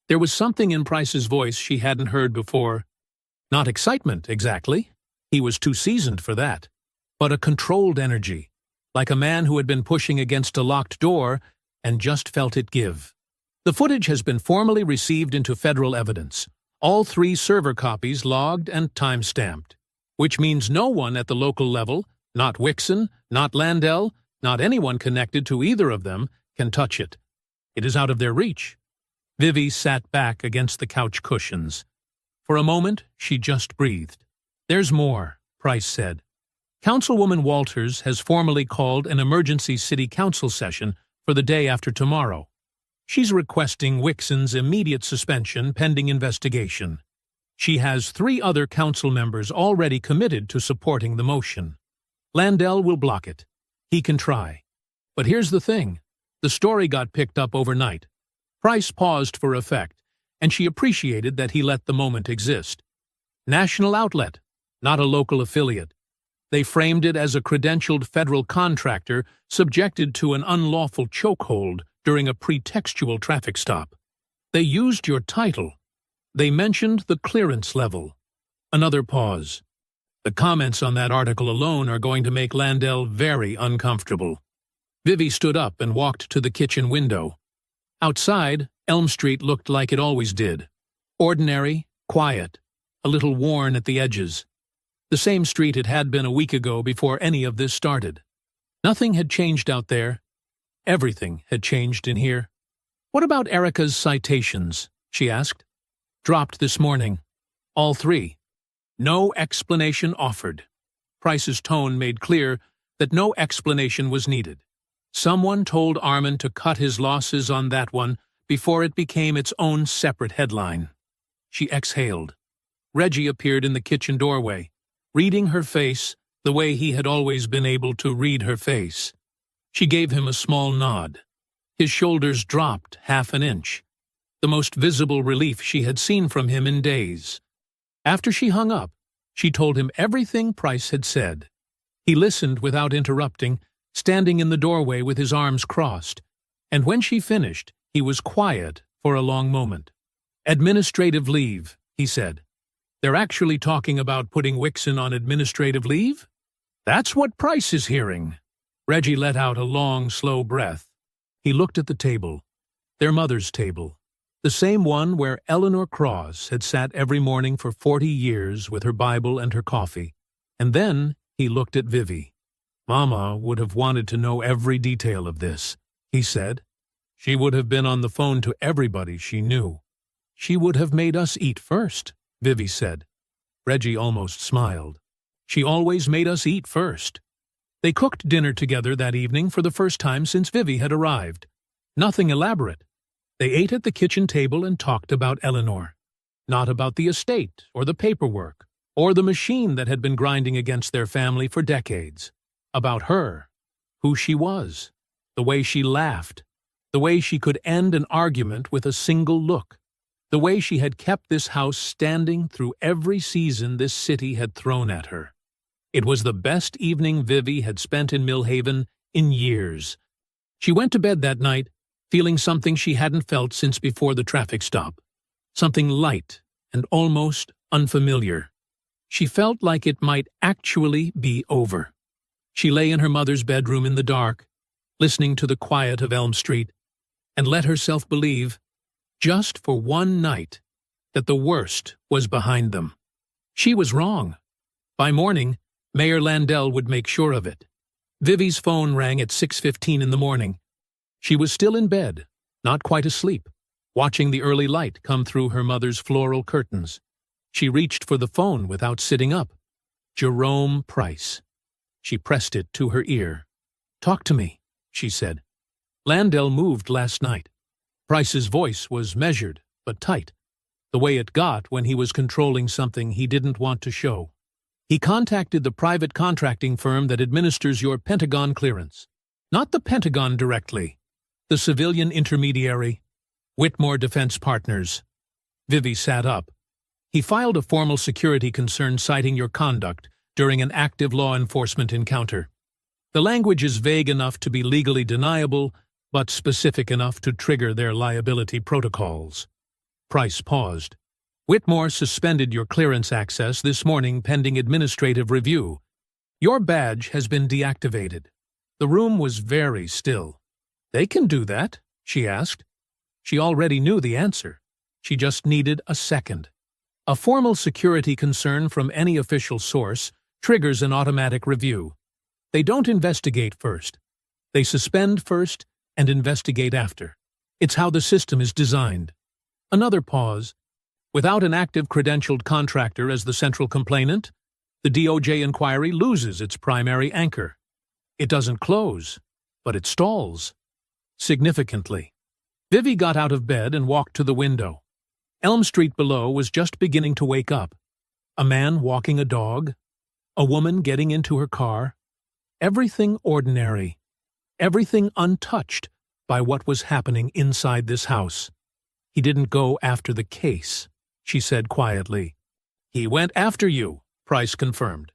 There was something in Price's voice she hadn't heard before. Not excitement, exactly. He was too seasoned for that. But a controlled energy, like a man who had been pushing against a locked door and just felt it give. "The footage has been formally received into federal evidence. All 3 server copies logged and time-stamped. Which means no one at the local level, not Wixon, not Landell, not anyone connected to either of them, can touch it. It is out of their reach." Vivi sat back against the couch cushions. For a moment, she just breathed. "There's more," Price said. "Councilwoman Walters has formally called an emergency city council session for the day after tomorrow. She's requesting Wixon's immediate suspension pending investigation. She has 3 other council members already committed to supporting the motion. Landell will block it. He can try. But here's the thing. The story got picked up overnight." Price paused for effect, and she appreciated that he let the moment exist. "National outlet, not a local affiliate. They framed it as a credentialed federal contractor subjected to an unlawful chokehold during a pretextual traffic stop. They used your title. They mentioned the clearance level." Another pause. "The comments on that article alone are going to make Landell very uncomfortable." Vivi stood up and walked to the kitchen window. Outside, Elm Street looked like it always did. Ordinary, quiet, a little worn at the edges. The same street it had been a week ago before any of this started. Nothing had changed out there. Everything had changed in here. "What about Erica's citations?" she asked. "Dropped this morning. All 3. No explanation offered." Price's tone made clear that no explanation was needed. Someone told Armand to cut his losses on that one before it became its own separate headline. She exhaled. Reggie appeared in the kitchen doorway, reading her face the way he had always been able to read her face. She gave him a small nod. His shoulders dropped half an inch, the most visible relief she had seen from him in days. After she hung up, she told him everything Price had said. He listened without interrupting, standing in the doorway with his arms crossed, and when she finished, he was quiet for a long moment. "Administrative leave," he said. "They're actually talking about putting Wixon on administrative leave? That's what Price is hearing." Reggie let out a long, slow breath. He looked at the table. Their mother's table, the same one where Eleanor Cross had sat every morning for 40 years with her Bible and her coffee. And then he looked at Vivi. "Mama would have wanted to know every detail of this," he said. "She would have been on the phone to everybody she knew." "She would have made us eat first," Vivi said. Reggie almost smiled. "She always made us eat first." They cooked dinner together that evening for the first time since Vivi had arrived. Nothing elaborate. They ate at the kitchen table and talked about Eleanor. Not about the estate, or the paperwork, or the machine that had been grinding against their family for decades. About her, who she was, the way she laughed, the way she could end an argument with a single look, the way she had kept this house standing through every season this city had thrown at her. It was the best evening Vivi had spent in Millhaven in years. She went to bed that night feeling something she hadn't felt since before the traffic stop. Something light and almost unfamiliar. She felt like it might actually be over. She lay in her mother's bedroom in the dark, listening to the quiet of Elm Street, and let herself believe, just for one night, that the worst was behind them. She was wrong. By morning, Mayor Landell would make sure of it. Vivi's phone rang at 6:15 in the morning. She was still in bed, not quite asleep, watching the early light come through her mother's floral curtains. She reached for the phone without sitting up. Jerome Price. She pressed it to her ear. "Talk to me," she said. "Landell moved last night." Price's voice was measured, but tight, the way it got when he was controlling something he didn't want to show. "He contacted the private contracting firm that administers your Pentagon clearance. Not the Pentagon directly. The civilian intermediary, Whitmore Defense Partners." Vivi sat up. "He filed a formal security concern citing your conduct during an active law enforcement encounter. The language is vague enough to be legally deniable, but specific enough to trigger their liability protocols." Price paused. "Whitmore suspended your clearance access this morning pending administrative review. Your badge has been deactivated." The room was very still. "They can do that?" she asked. She already knew the answer. She just needed a second. A formal security concern from any official source triggers an automatic review. They don't investigate first. They suspend first and investigate after. It's how the system is designed. Another pause. Without an active credentialed contractor as the central complainant, the DOJ inquiry loses its primary anchor. It doesn't close, but it stalls. Significantly. Vivi got out of bed and walked to the window. Elm Street below was just beginning to wake up. A man walking a dog. A woman getting into her car. Everything ordinary. Everything untouched by what was happening inside this house. "He didn't go after the case," she said quietly. "He went after you," Price confirmed.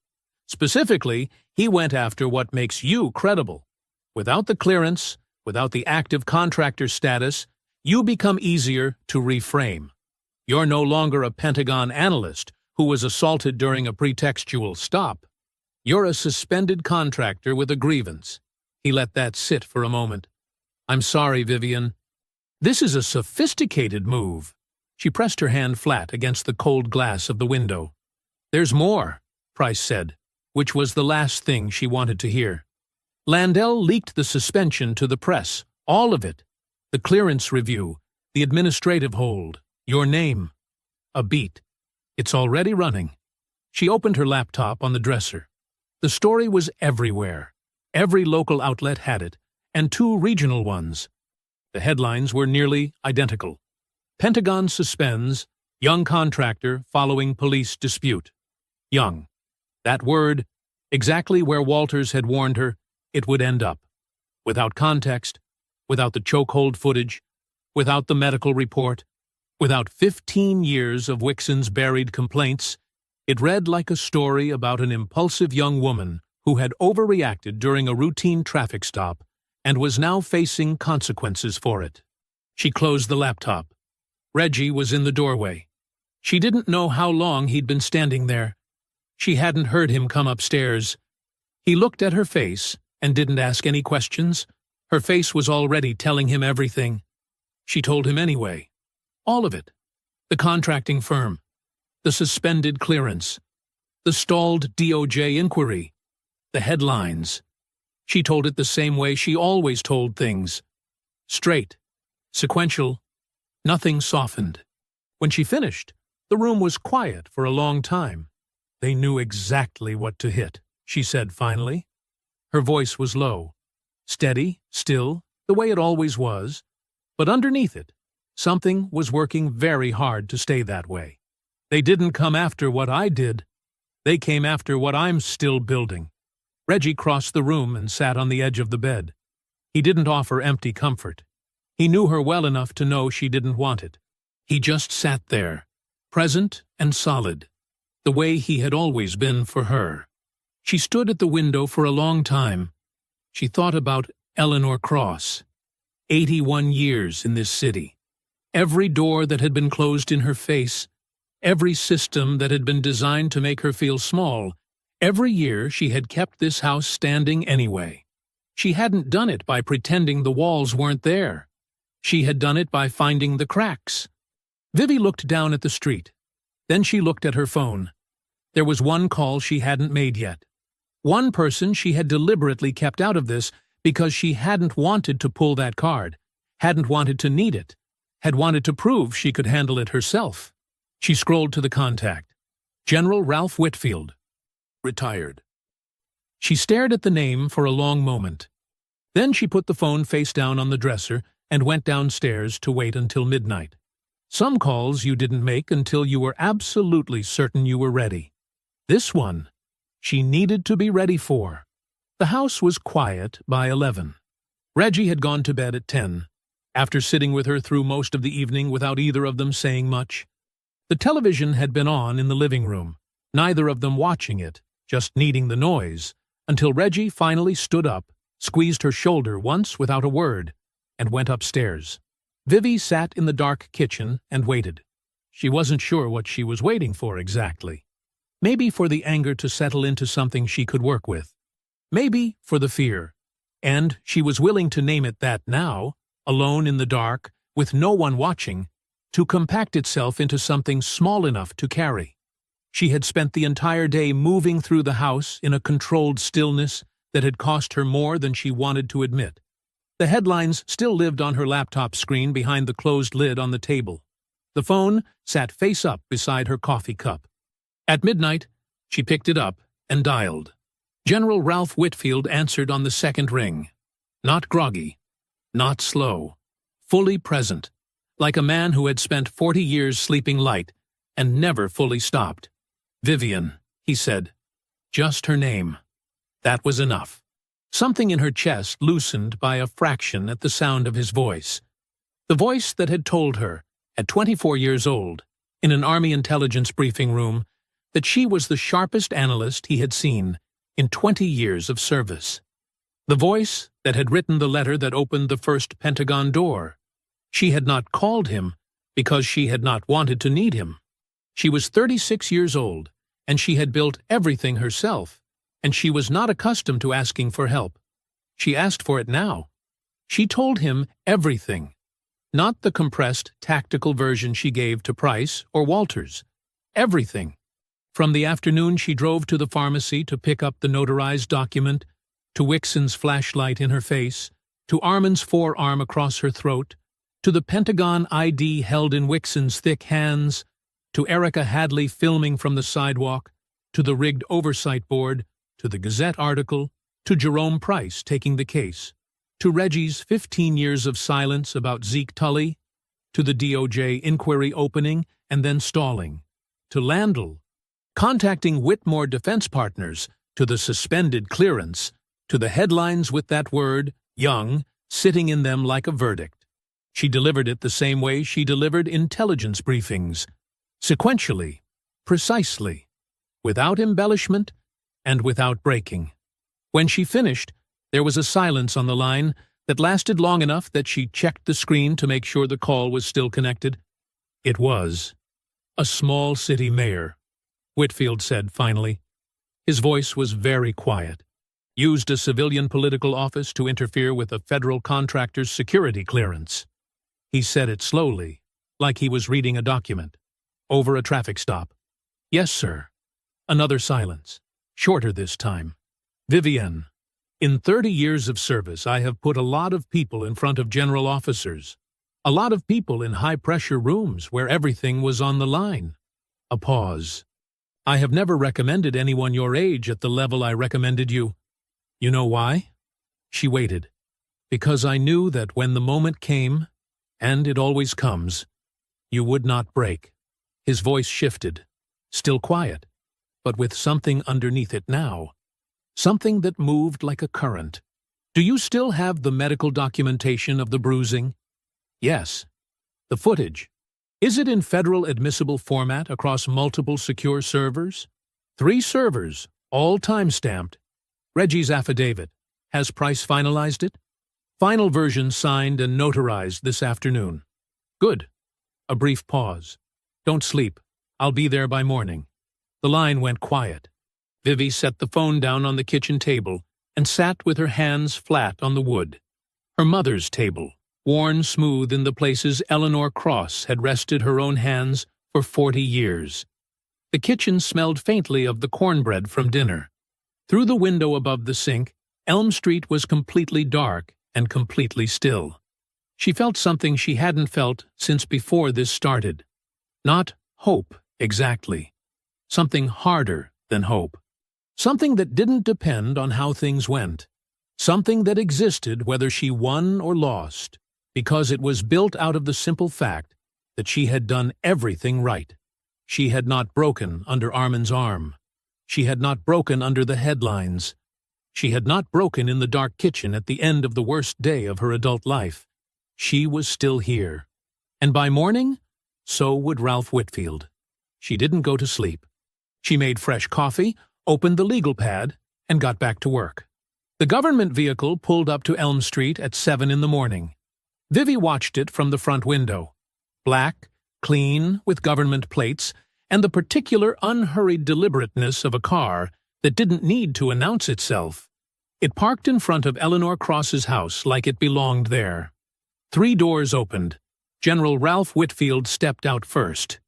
"Specifically, he went after what makes you credible. Without the clearance, without the active contractor status, you become easier to reframe. You're no longer a Pentagon analyst who was assaulted during a pretextual stop. You're a suspended contractor with a grievance." He let that sit for a moment. "I'm sorry, Vivian. This is a sophisticated move." She pressed her hand flat against the cold glass of the window. "There's more," Price said, which was the last thing she wanted to hear. "Landell leaked the suspension to the press, all of it. The clearance review, the administrative hold, your name." A beat. "It's already running." She opened her laptop on the dresser. The story was everywhere. Every local outlet had it, and 2 regional ones. The headlines were nearly identical. "Pentagon suspends, young contractor following police dispute." Young. That word, exactly where Walters had warned her it would end up. Without context, without the chokehold footage, without the medical report, without 15 years of Wixon's buried complaints, it read like a story about an impulsive young woman who had overreacted during a routine traffic stop and was now facing consequences for it. She closed the laptop. Reggie was in the doorway. She didn't know how long he'd been standing there. She hadn't heard him come upstairs. He looked at her face and didn't ask any questions. Her face was already telling him everything. She told him anyway. All of it. The contracting firm, the suspended clearance, the stalled DOJ inquiry, the headlines. She told it the same way she always told things. Straight, sequential, nothing softened. When she finished, the room was quiet for a long time. They knew exactly what to hit, she said finally. Her voice was low, steady, still, the way it always was, but underneath it, something was working very hard to stay that way. They didn't come after what I did. They came after what I'm still building. Reggie crossed the room and sat on the edge of the bed. He didn't offer empty comfort. He knew her well enough to know she didn't want it. He just sat there, present and solid, the way he had always been for her. She stood at the window for a long time. She thought about Eleanor Cross. 81 years in this city. Every door that had been closed in her face, every system that had been designed to make her feel small, every year she had kept this house standing anyway. She hadn't done it by pretending the walls weren't there. She had done it by finding the cracks. Vivi looked down at the street. Then she looked at her phone. There was one call she hadn't made yet. One person she had deliberately kept out of this because she hadn't wanted to pull that card, hadn't wanted to need it, had wanted to prove she could handle it herself. She scrolled to the contact. General Ralph Whitfield. Retired. She stared at the name for a long moment. Then she put the phone face down on the dresser and went downstairs to wait until midnight. Some calls you didn't make until you were absolutely certain you were ready. This one, she needed to be ready for. The house was quiet by 11. Reggie had gone to bed at 10, after sitting with her through most of the evening without either of them saying much. The television had been on in the living room, neither of them watching it, just needing the noise, until Reggie finally stood up, squeezed her shoulder once without a word, and went upstairs. Vivi sat in the dark kitchen and waited. She wasn't sure what she was waiting for exactly. Maybe for the anger to settle into something she could work with. Maybe for the fear. And she was willing to name it that now, alone in the dark, with no one watching, to compact itself into something small enough to carry. She had spent the entire day moving through the house in a controlled stillness that had cost her more than she wanted to admit. The headlines still lived on her laptop screen behind the closed lid on the table. The phone sat face up beside her coffee cup. At midnight, she picked it up and dialed. General Ralph Whitfield answered on the second ring. Not groggy, not slow, fully present, like a man who had spent 40 years sleeping light and never fully stopped. Vivian, he said. Just her name. That was enough. Something in her chest loosened by a fraction at the sound of his voice. The voice that had told her, at 24 years old, in an Army intelligence briefing room, that she was the sharpest analyst he had seen in 20 years of service. The voice that had written the letter that opened the first Pentagon door. She had not called him because she had not wanted to need him. She was 36 years old, and she had built everything herself, and she was not accustomed to asking for help. She asked for it now. She told him everything, not the compressed, tactical version she gave to Price or Walters. Everything. From the afternoon she drove to the pharmacy to pick up the notarized document, to Wixon's flashlight in her face, to Armin's forearm across her throat, to the Pentagon ID held in Wixon's thick hands, to Erica Hadley filming from the sidewalk, to the rigged oversight board, to the Gazette article, to Jerome Price taking the case, to Reggie's 15 years of silence about Zeke Tully, to the DOJ inquiry opening and then stalling, to Landl, contacting Whitmore Defense Partners, to the suspended clearance, to the headlines with that word, young, sitting in them like a verdict. She delivered it the same way she delivered intelligence briefings, sequentially, precisely, without embellishment and without breaking. When she finished, there was a silence on the line that lasted long enough that she checked the screen to make sure the call was still connected. It was. A small city mayor, Whitfield said finally. His voice was very quiet. Used a civilian political office to interfere with a federal contractor's security clearance. He said it slowly, like he was reading a document. Over a traffic stop. Yes, sir. Another silence. Shorter this time. Vivian, in 30 years of service, I have put a lot of people in front of general officers. A lot of people in high-pressure rooms where everything was on the line. A pause. I have never recommended anyone your age at the level I recommended you. You know why? She waited. Because I knew that when the moment came, and it always comes, you would not break. His voice shifted, still quiet, but with something underneath it now. Something that moved like a current. Do you still have the medical documentation of the bruising? Yes. The footage. Is it in federal admissible format across multiple secure servers? 3 servers, all time-stamped. Reggie's affidavit. Has Price finalized it? Final version signed and notarized this afternoon. Good. A brief pause. Don't sleep. I'll be there by morning. The line went quiet. Vivi set the phone down on the kitchen table and sat with her hands flat on the wood. Her mother's table, worn smooth in the places Eleanor Cross had rested her own hands for 40 years. The kitchen smelled faintly of the cornbread from dinner. Through the window above the sink, Elm Street was completely dark and completely still. She felt something she hadn't felt since before this started. Not hope, exactly. Something harder than hope. Something that didn't depend on how things went. Something that existed whether she won or lost, because it was built out of the simple fact that she had done everything right. She had not broken under Armin's arm. She had not broken under the headlines. She had not broken in the dark kitchen at the end of the worst day of her adult life. She was still here. And by morning, so would Ralph Whitfield. She didn't go to sleep. She made fresh coffee, opened the legal pad, and got back to work. The government vehicle pulled up to Elm Street at 7 in the morning. Vivi watched it from the front window. Black, clean, with government plates, and the particular unhurried deliberateness of a car that didn't need to announce itself. It parked in front of Eleanor Cross's house like it belonged there. 3 doors opened. General Ralph Whitfield stepped out first.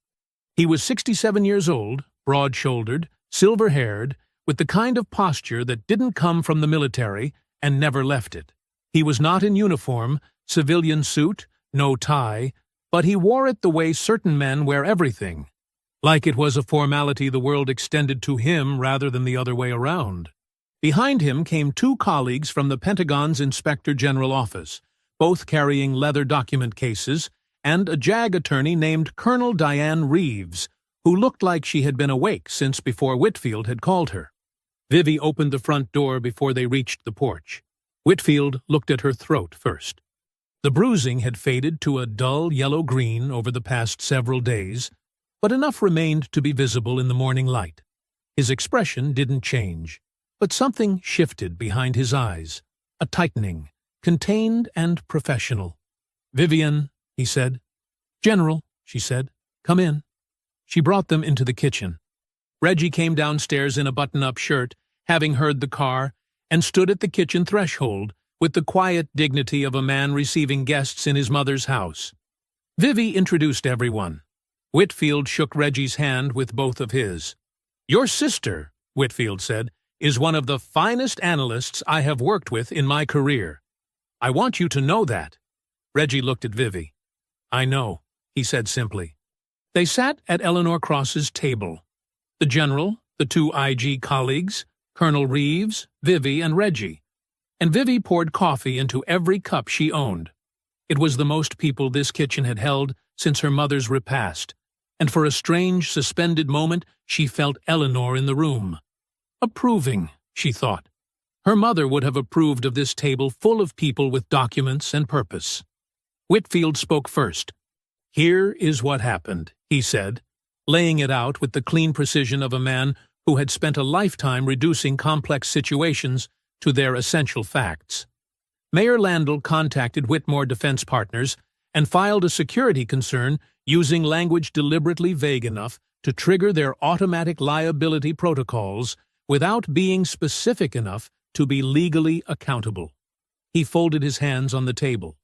He was 67 years old, broad-shouldered, silver-haired, with the kind of posture that didn't come from the military and never left it. He was not in uniform, civilian suit, no tie, but he wore it the way certain men wear everything, like it was a formality the world extended to him rather than the other way around. Behind him came 2 colleagues from the Pentagon's Inspector General office, both carrying leather document cases, and a JAG attorney named Colonel Diane Reeves, who looked like she had been awake since before Whitfield had called her. Vivi opened the front door before they reached the porch. Whitfield looked at her throat first. The bruising had faded to a dull yellow-green over the past several days, but enough remained to be visible in the morning light. His expression didn't change, but something shifted behind his eyes, a tightening, contained and professional. "Vivian," he said. "General," she said. "Come in." She brought them into the kitchen. Reggie came downstairs in a button-up shirt, having heard the car, and stood at the kitchen threshold with the quiet dignity of a man receiving guests in his mother's house. Vivi introduced everyone. Whitfield shook Reggie's hand with both of his. "Your sister," Whitfield said, "is one of the finest analysts I have worked with in my career. I want you to know that." Reggie looked at Vivi. "I know," he said simply. They sat at Eleanor Cross's table. The general, the 2 IG colleagues, Colonel Reeves, Vivi, and Reggie. And Vivi poured coffee into every cup she owned. It was the most people this kitchen had held since her mother's repast, and for a strange, suspended moment she felt Eleanor in the room. Approving, she thought. Her mother would have approved of this table full of people with documents and purpose. Whitfield spoke first. "Here is what happened," he said, laying it out with the clean precision of a man who had spent a lifetime reducing complex situations to their essential facts. Mayor Landell contacted Whitmore Defense Partners and filed a security concern using language deliberately vague enough to trigger their automatic liability protocols without being specific enough to be legally accountable. He folded his hands on the table.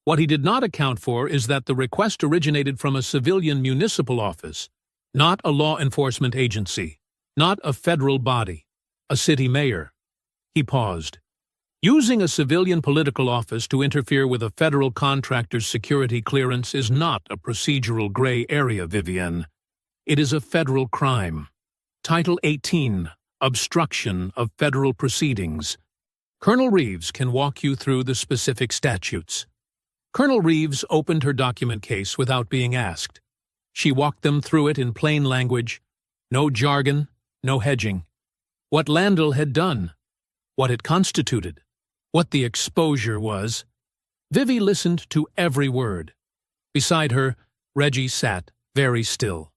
What he did not account for is that the request originated from a civilian municipal office, not a law enforcement agency, not a federal body, a city mayor. He paused. Using a civilian political office to interfere with a federal contractor's security clearance is not a procedural gray area, Vivienne. It is a federal crime. Title 18, Obstruction of Federal Proceedings. Colonel Reeves can walk you through the specific statutes. Colonel Reeves opened her document case without being asked. She walked them through it in plain language. No jargon, no hedging. What Landell had done. What it constituted. What the exposure was. Vivi listened to every word. Beside her, Reggie sat, very still.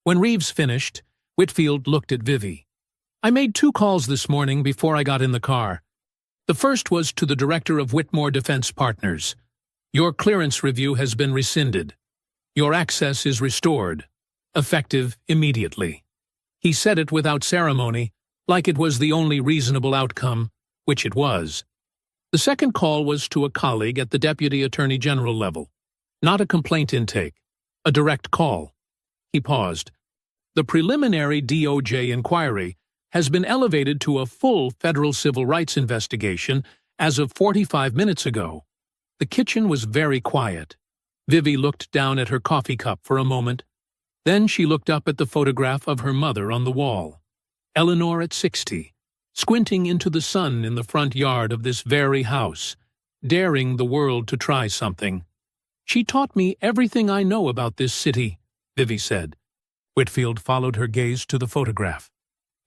When Reeves finished, Whitfield looked at Vivi. I made 2 calls this morning before I got in the car. The first was to the director of Whitmore Defense Partners. Your clearance review has been rescinded. Your access is restored, effective immediately. He said it without ceremony, like it was the only reasonable outcome, which it was. The second call was to a colleague at the Deputy Attorney General level. Not a complaint intake, a direct call. He paused. The preliminary DOJ inquiry has been elevated to a full federal civil rights investigation as of 45 minutes ago. The kitchen was very quiet. Vivi looked down at her coffee cup for a moment. Then she looked up at the photograph of her mother on the wall. Eleanor at 60, squinting into the sun in the front yard of this very house, daring the world to try something. She taught me everything I know about this city, Vivi said. Whitfield followed her gaze to the photograph.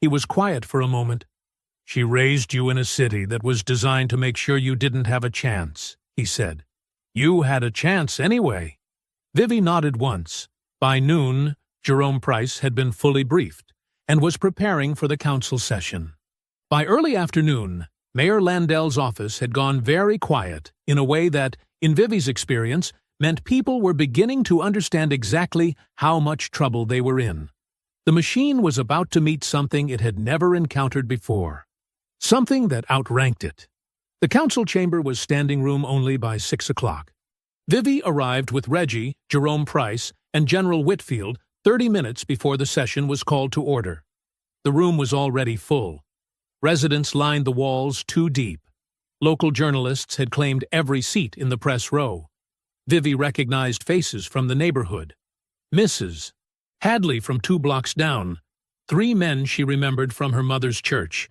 He was quiet for a moment. She raised you in a city that was designed to make sure you didn't have a chance, he said. You had a chance anyway. Vivi nodded once. By noon, Jerome Price had been fully briefed and was preparing for the council session. By early afternoon, Mayor Landell's office had gone very quiet in a way that, in Vivi's experience, meant people were beginning to understand exactly how much trouble they were in. The machine was about to meet something it had never encountered before. Something that outranked it. The council chamber was standing room only by 6 o'clock. Vivi arrived with Reggie, Jerome Price, and General Whitfield 30 minutes before the session was called to order. The room was already full. Residents lined the walls 2 deep. Local journalists had claimed every seat in the press row. Vivi recognized faces from the neighborhood. Mrs. Hadley from 2 blocks down. 3 men she remembered from her mother's church.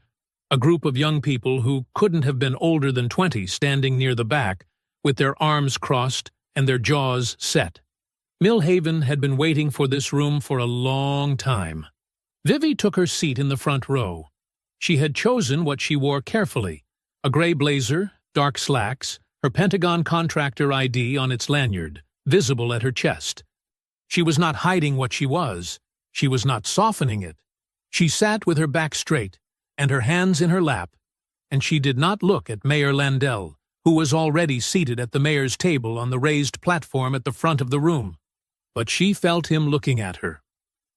A group of young people who couldn't have been older than 20 standing near the back, with their arms crossed and their jaws set. Millhaven had been waiting for this room for a long time. Vivi took her seat in the front row. She had chosen what she wore carefully, a gray blazer, dark slacks, her Pentagon contractor ID on its lanyard, visible at her chest. She was not hiding what she was. She was not softening it. She sat with her back straight and her hands in her lap, and she did not look at Mayor Landell, who was already seated at the mayor's table on the raised platform at the front of the room. But she felt him looking at her.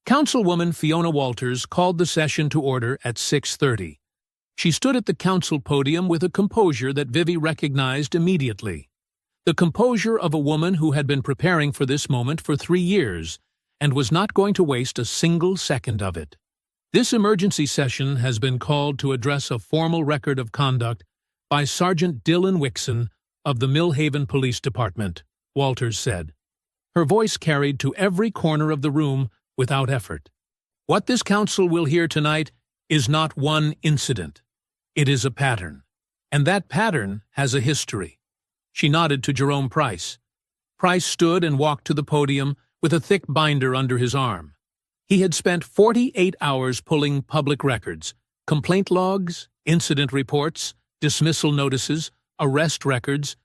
Councilwoman Fiona Walters called the session to order at 6:30. She stood at the council podium with a composure that Vivi recognized immediately. The composure of a woman who had been preparing for this moment for 3 years and was not going to waste a single second of it. This emergency session has been called to address a formal record of conduct by Sergeant Dylan Wixon of the Millhaven Police Department, Walters said. Her voice carried to every corner of the room without effort. What this council will hear tonight is not one incident. It is a pattern. And that pattern has a history. She nodded to Jerome Price. Price stood and walked to the podium with a thick binder under his arm. He had spent 48 hours pulling public records, complaint logs, incident reports, dismissal notices, arrest records,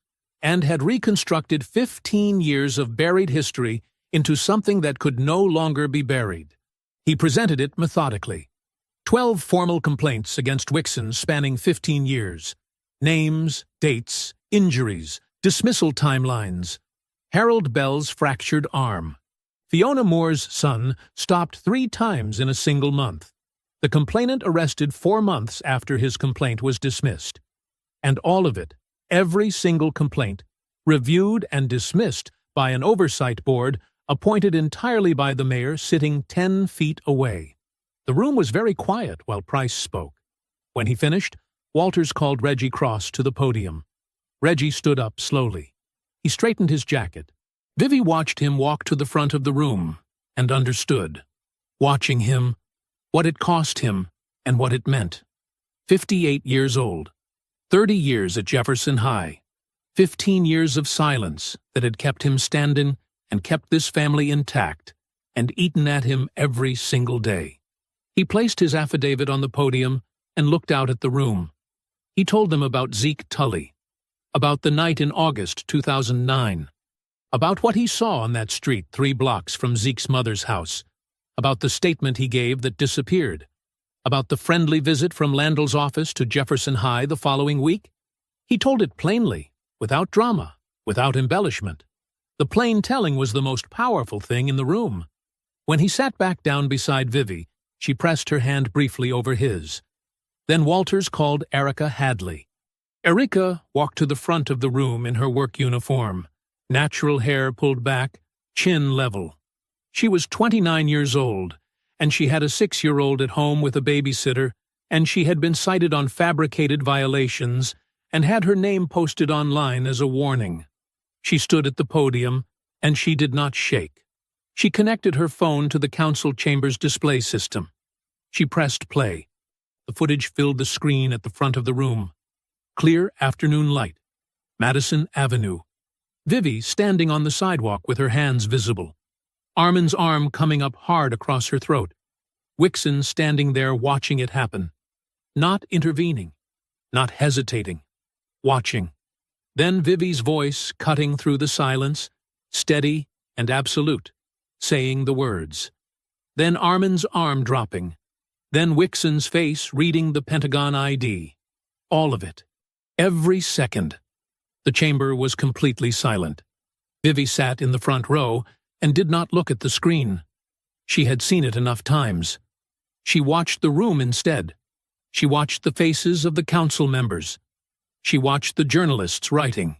and had reconstructed 15 years of buried history into something that could no longer be buried. He presented it methodically. 12 formal complaints against Wixon spanning 15 years. Names, dates, injuries, dismissal timelines. Harold Bell's fractured arm. Fiona Moore's son stopped 3 times in a single month. The complainant arrested 4 months after his complaint was dismissed. And all of it, every single complaint, reviewed and dismissed by an oversight board appointed entirely by the mayor sitting 10 feet away. The room was very quiet while Price spoke. When he finished, Walters called Reggie Cross to the podium. Reggie stood up slowly. He straightened his jacket. Vivi watched him walk to the front of the room and understood. Watching him, what it cost him and what it meant. 58 years old, 30 years at Jefferson High, 15 years of silence that had kept him standing and kept this family intact and eaten at him every single day. He placed his affidavit on the podium and looked out at the room. He told them about Zeke Tully, about the night in August 2009, about what he saw on that street 3 blocks from Zeke's mother's house, about the statement he gave that disappeared, about the friendly visit from Landel's office to Jefferson High the following week. He told it plainly, without drama, without embellishment. The plain telling was the most powerful thing in the room. When he sat back down beside Vivi, she pressed her hand briefly over his. Then Walters called Erica Hadley. Erica walked to the front of the room in her work uniform, natural hair pulled back, chin level. She was 29 years old, and she had a 6-year-old at home with a babysitter, and she had been cited on fabricated violations and had her name posted online as a warning. She stood at the podium, and she did not shake. She connected her phone to the council chamber's display system. She pressed play. The footage filled the screen at the front of the room. Clear afternoon light. Madison Avenue. Vivi standing on the sidewalk with her hands visible. Armin's arm coming up hard across her throat. Wixon standing there watching it happen. Not intervening. Not hesitating. Watching. Then Vivi's voice cutting through the silence, steady and absolute, saying the words. Then Armin's arm dropping. Then Wixon's face reading the Pentagon ID. All of it. Every second. The chamber was completely silent. Vivi sat in the front row and did not look at the screen. She had seen it enough times. She watched the room instead. She watched the faces of the council members. She watched the journalists writing.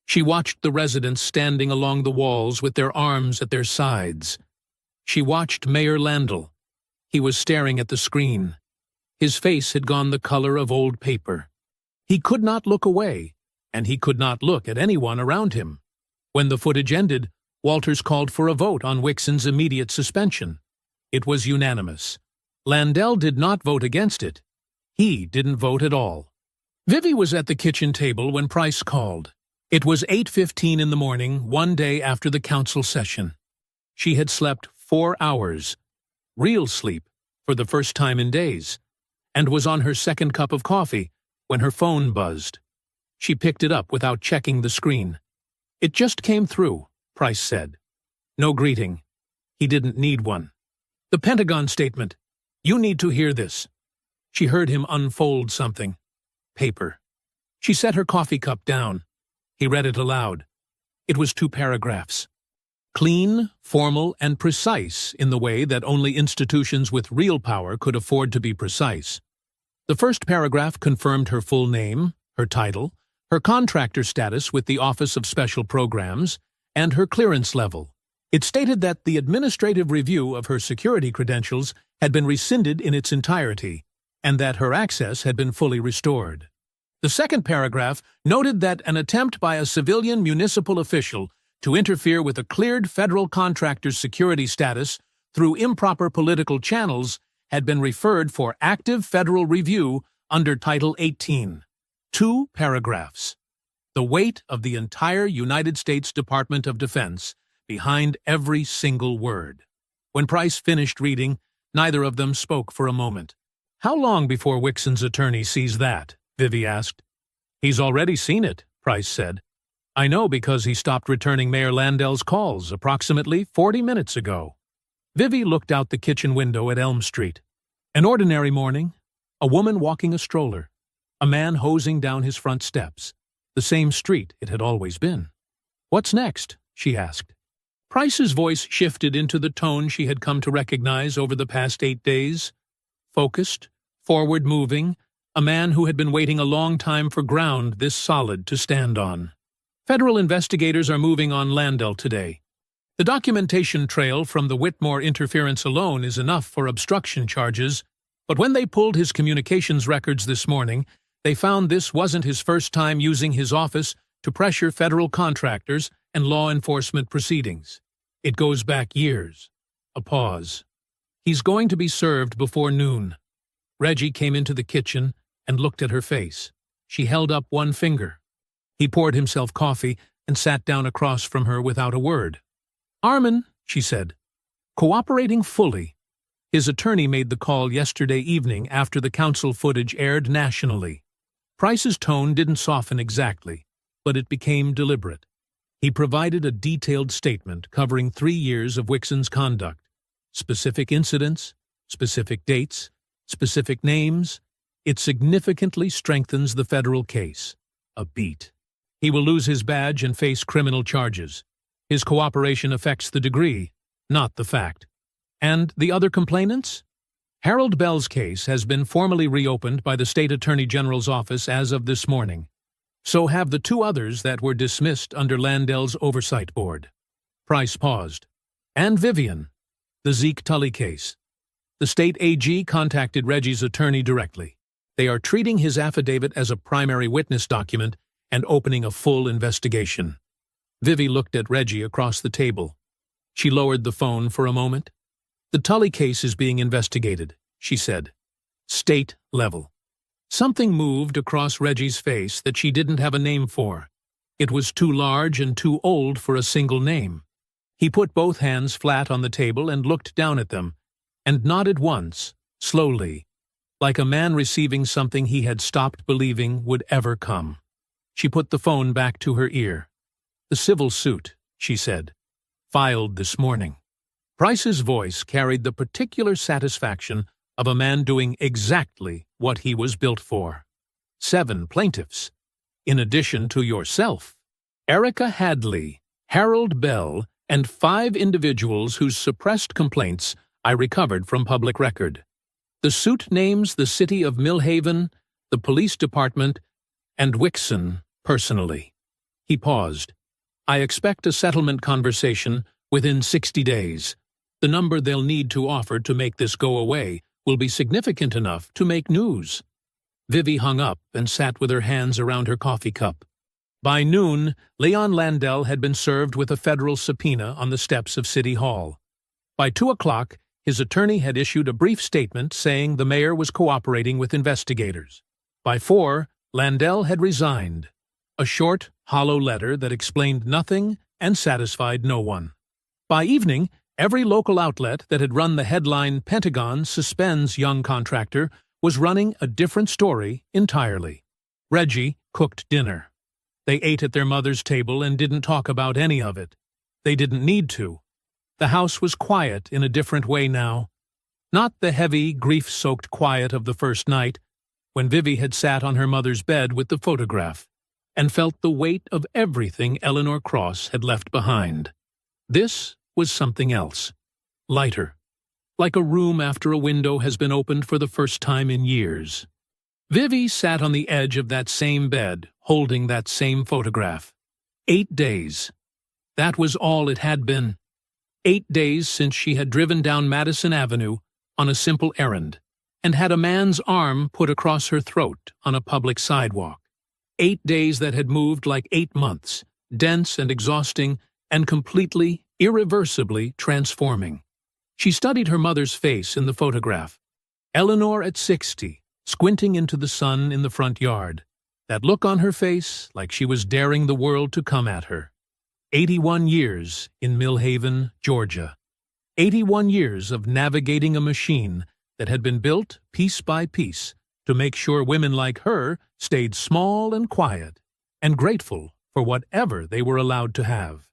She watched the residents standing along the walls with their arms at their sides. She watched Mayor Landel. He was staring at the screen. His face had gone the color of old paper. He could not look away, and he could not look at anyone around him. When the footage ended, Walters called for a vote on Wixon's immediate suspension. It was unanimous. Landel did not vote against it. He didn't vote at all. Vivi was at the kitchen table when Price called. It was 8:15 in the morning, one day after the council session. She had slept 4 hours, real sleep, for the first time in days, and was on her second cup of coffee when her phone buzzed. She picked it up without checking the screen. It just came through, Price said. No greeting. He didn't need one. The Pentagon statement. You need to hear this. She heard him unfold something. Paper. She set her coffee cup down. He read it aloud. It was 2 paragraphs. Clean, formal, and precise in the way that only institutions with real power could afford to be precise. The first paragraph confirmed her full name, her title, her contractor status with the Office of Special Programs, and her clearance level. It stated that the administrative review of her security credentials had been rescinded in its entirety, and that her access had been fully restored. The second paragraph noted that an attempt by a civilian municipal official to interfere with a cleared federal contractor's security status through improper political channels had been referred for active federal review under Title 18. 2 paragraphs. The weight of the entire United States Department of Defense behind every single word. When Price finished reading, neither of them spoke for a moment. How long before Wixon's attorney sees that? Vivi asked. He's already seen it, Price said. I know because he stopped returning Mayor Landel's calls approximately 40 minutes ago. Vivi looked out the kitchen window at Elm Street. An ordinary morning, a woman walking a stroller, a man hosing down his front steps, the same street it had always been. What's next? She asked. Price's voice shifted into the tone she had come to recognize over the past 8 days. Focused, forward-moving, a man who had been waiting a long time for ground this solid to stand on. Federal investigators are moving on Landell today. The documentation trail from the Whitmore interference alone is enough for obstruction charges, but when they pulled his communications records this morning, they found this wasn't his first time using his office to pressure federal contractors and law enforcement proceedings. It goes back years. A pause. He's going to be served before noon. Reggie came into the kitchen and looked at her face. She held up one finger. He poured himself coffee and sat down across from her without a word. "Armin," she said, "cooperating fully." His attorney made the call yesterday evening after the council footage aired nationally. Price's tone didn't soften exactly, but it became deliberate. He provided a detailed statement covering 3 years of Wixon's conduct, specific incidents, specific dates, specific names. It significantly strengthens the federal case. A beat. He will lose his badge and face criminal charges. His cooperation affects the degree, not the fact. And the other complainants? Harold Bell's case has been formally reopened by the State Attorney General's office as of this morning. So have the 2 others that were dismissed under Landell's oversight board. Price paused. And Vivian, the Zeke Tully case. The state AG contacted Reggie's attorney directly. They are treating his affidavit as a primary witness document and opening a full investigation. Vivi looked at Reggie across the table. She lowered the phone for a moment. "The Tully case is being investigated," she said. "State level." Something moved across Reggie's face that she didn't have a name for. It was too large and too old for a single name. He put both hands flat on the table and looked down at them, and nodded once, slowly, like a man receiving something he had stopped believing would ever come. She put the phone back to her ear. "The civil suit," she said, "filed this morning." Price's voice carried the particular satisfaction of a man doing exactly what he was built for. 7 plaintiffs, in addition to yourself. Erica Hadley, Harold Bell, and 5 individuals whose suppressed complaints I recovered from public record. The suit names the city of Millhaven, the police department, and Wixon personally. He paused. "I expect a settlement conversation within 60 days. The number they'll need to offer to make this go away will be significant enough to make news." Vivi hung up and sat with her hands around her coffee cup. By noon, Leon Landell had been served with a federal subpoena on the steps of City Hall. By 2 o'clock, his attorney had issued a brief statement saying the mayor was cooperating with investigators. By 4, Landell had resigned. A short, hollow letter that explained nothing and satisfied no one. By evening, every local outlet that had run the headline "Pentagon Suspends Young Contractor" was running a different story entirely. Reggie cooked dinner. They ate at their mother's table and didn't talk about any of it. They didn't need to. The house was quiet in a different way now. Not the heavy, grief-soaked quiet of the first night, when Vivi had sat on her mother's bed with the photograph and felt the weight of everything Eleanor Cross had left behind. This was something else. Lighter. Like a room after a window has been opened for the first time in years. Vivi sat on the edge of that same bed, holding that same photograph. 8 days. That was all it had been. 8 days since she had driven down Madison Avenue on a simple errand, and had a man's arm put across her throat on a public sidewalk. 8 days that had moved like 8 months, dense and exhausting, and completely, irreversibly transforming. She studied her mother's face in the photograph. Eleanor at 60, squinting into the sun in the front yard. That look on her face like she was daring the world to come at her. 81 years in Millhaven, Georgia. 81 years of navigating a machine that had been built piece by piece to make sure women like her stayed small and quiet and grateful for whatever they were allowed to have.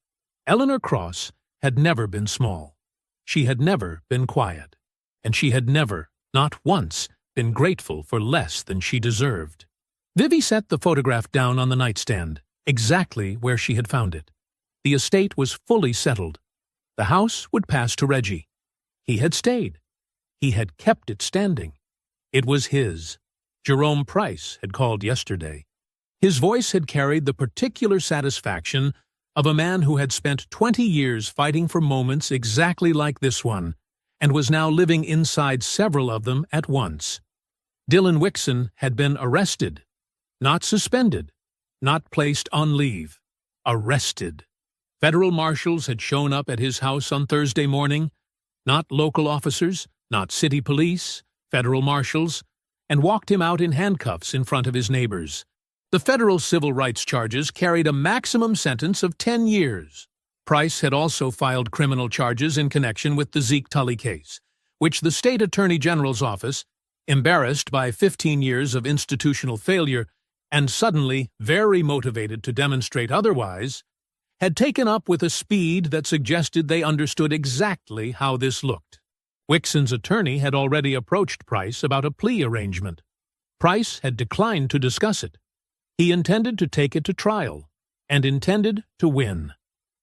Eleanor Cross had never been small. She had never been quiet. And she had never, not once, been grateful for less than she deserved. Vivi set the photograph down on the nightstand, exactly where she had found it. The estate was fully settled. The house would pass to Reggie. He had stayed. He had kept it standing. It was his. Jerome Price had called yesterday. His voice had carried the particular satisfaction of a man who had spent 20 years fighting for moments exactly like this one, and was now living inside several of them at once. Dylan Wixson had been arrested, not suspended, not placed on leave. Arrested. Federal marshals had shown up at his house on Thursday morning, not local officers, not city police, federal marshals, and walked him out in handcuffs in front of his neighbors. The federal civil rights charges carried a maximum sentence of 10 years. Price had also filed criminal charges in connection with the Zeke Tully case, which the state attorney general's office, embarrassed by 15 years of institutional failure and suddenly very motivated to demonstrate otherwise, had taken up with a speed that suggested they understood exactly how this looked. Wixson's attorney had already approached Price about a plea arrangement. Price had declined to discuss it. He intended to take it to trial, and intended to win.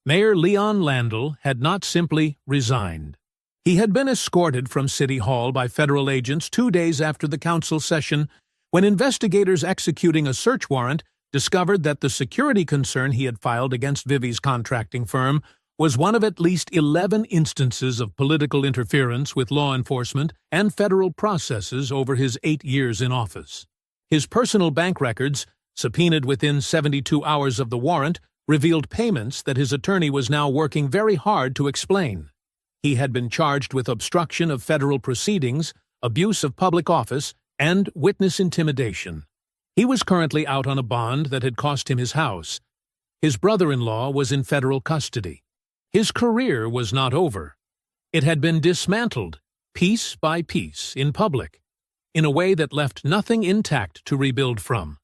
Mayor Leon Landell had not simply resigned. He had been escorted from City Hall by federal agents 2 days after the council session, when investigators executing a search warrant discovered that the security concern he had filed against Vivi's contracting firm was one of at least 11 instances of political interference with law enforcement and federal processes over his 8 years in office. His personal bank records, subpoenaed within 72 hours of the warrant, revealed payments that his attorney was now working very hard to explain. He had been charged with obstruction of federal proceedings, abuse of public office, and witness intimidation. He was currently out on a bond that had cost him his house. His brother-in-law was in federal custody. His career was not over. It had been dismantled, piece by piece, in public, in a way that left nothing intact to rebuild from.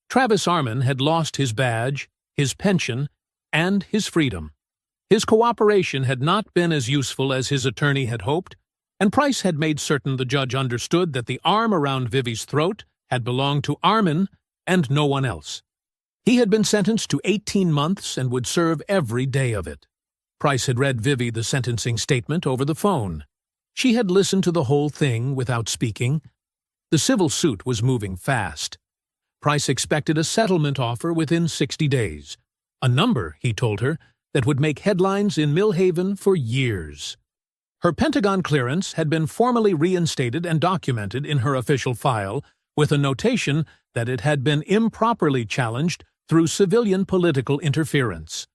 Travis Armin had lost his badge, his pension, and his freedom. His cooperation had not been as useful as his attorney had hoped, and Price had made certain the judge understood that the arm around Vivi's throat had belonged to Armin and no one else. He had been sentenced to 18 months and would serve every day of it. Price had read Vivi the sentencing statement over the phone. She had listened to the whole thing without speaking. The civil suit was moving fast. Price expected a settlement offer within 60 days, a number, he told her, that would make headlines in Millhaven for years. Her Pentagon clearance had been formally reinstated and documented in her official file, with a notation that it had been improperly challenged through civilian political interference.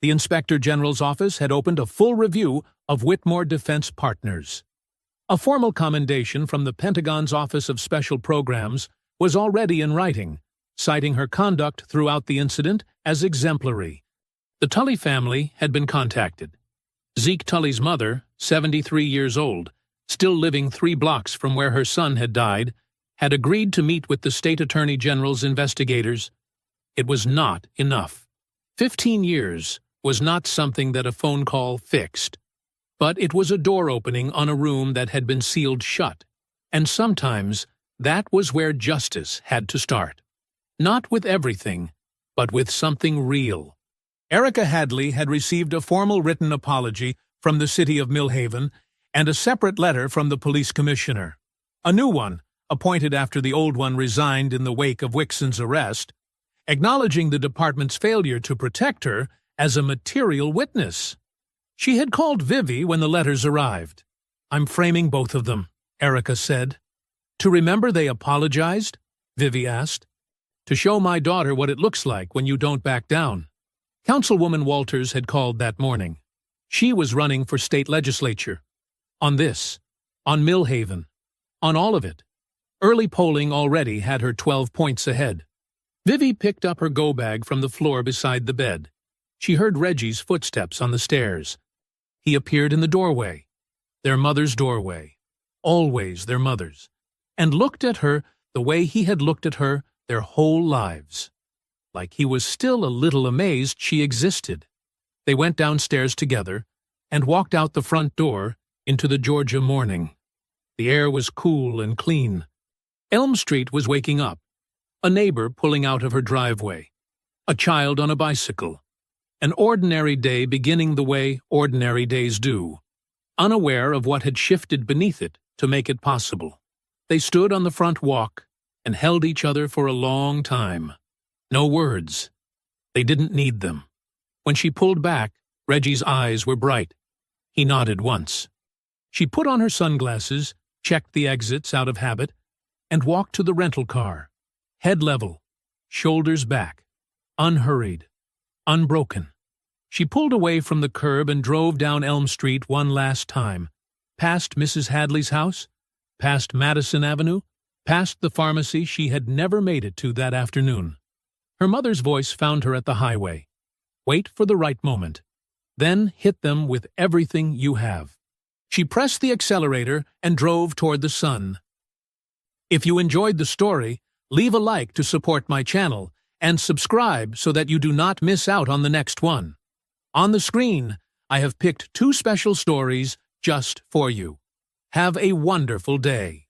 The Inspector General's office had opened a full review of Whitmore Defense Partners. A formal commendation from the Pentagon's Office of Special Programs was already in writing, citing her conduct throughout the incident as exemplary. The Tully family had been contacted. Zeke Tully's mother, 73 years old, still living 3 blocks from where her son had died, had agreed to meet with the State Attorney General's investigators. It was not enough. 15 years was not something that a phone call fixed, but it was a door opening on a room that had been sealed shut, and sometimes that was where justice had to start. Not with everything, but with something real. Erica Hadley had received a formal written apology from the city of Millhaven and a separate letter from the police commissioner. A new one, appointed after the old one resigned in the wake of Wixson's arrest, acknowledging the department's failure to protect her as a material witness. She had called Vivi when the letters arrived. "I'm framing both of them," Erica said. "To remember they apologized?" Vivi asked. "To show my daughter what it looks like when you don't back down." Councilwoman Walters had called that morning. She was running for state legislature. On this, on Millhaven, on all of it. Early polling already had her 12 points ahead. Vivi picked up her go-bag from the floor beside the bed. She heard Reggie's footsteps on the stairs. He appeared in the doorway, their mother's doorway, always their mother's, and looked at her the way he had looked at her their whole lives. Like he was still a little amazed she existed. They went downstairs together and walked out the front door into the Georgia morning. The air was cool and clean. Elm Street was waking up. A neighbor pulling out of her driveway. A child on a bicycle. An ordinary day beginning the way ordinary days do, unaware of what had shifted beneath it to make it possible. They stood on the front walk and held each other for a long time. No words. They didn't need them. When she pulled back, Reggie's eyes were bright. He nodded once. She put on her sunglasses, checked the exits out of habit, and walked to the rental car, head level, shoulders back, unhurried, unbroken. She pulled away from the curb and drove down Elm Street one last time, past Mrs. Hadley's house, past Madison Avenue, past the pharmacy she had never made it to that afternoon. Her mother's voice found her at the highway. Wait for the right moment. Then hit them with everything you have. She pressed the accelerator and drove toward the sun. If you enjoyed the story, leave a like to support my channel and subscribe so that you do not miss out on the next one. On the screen, I have picked 2 special stories just for you. Have a wonderful day.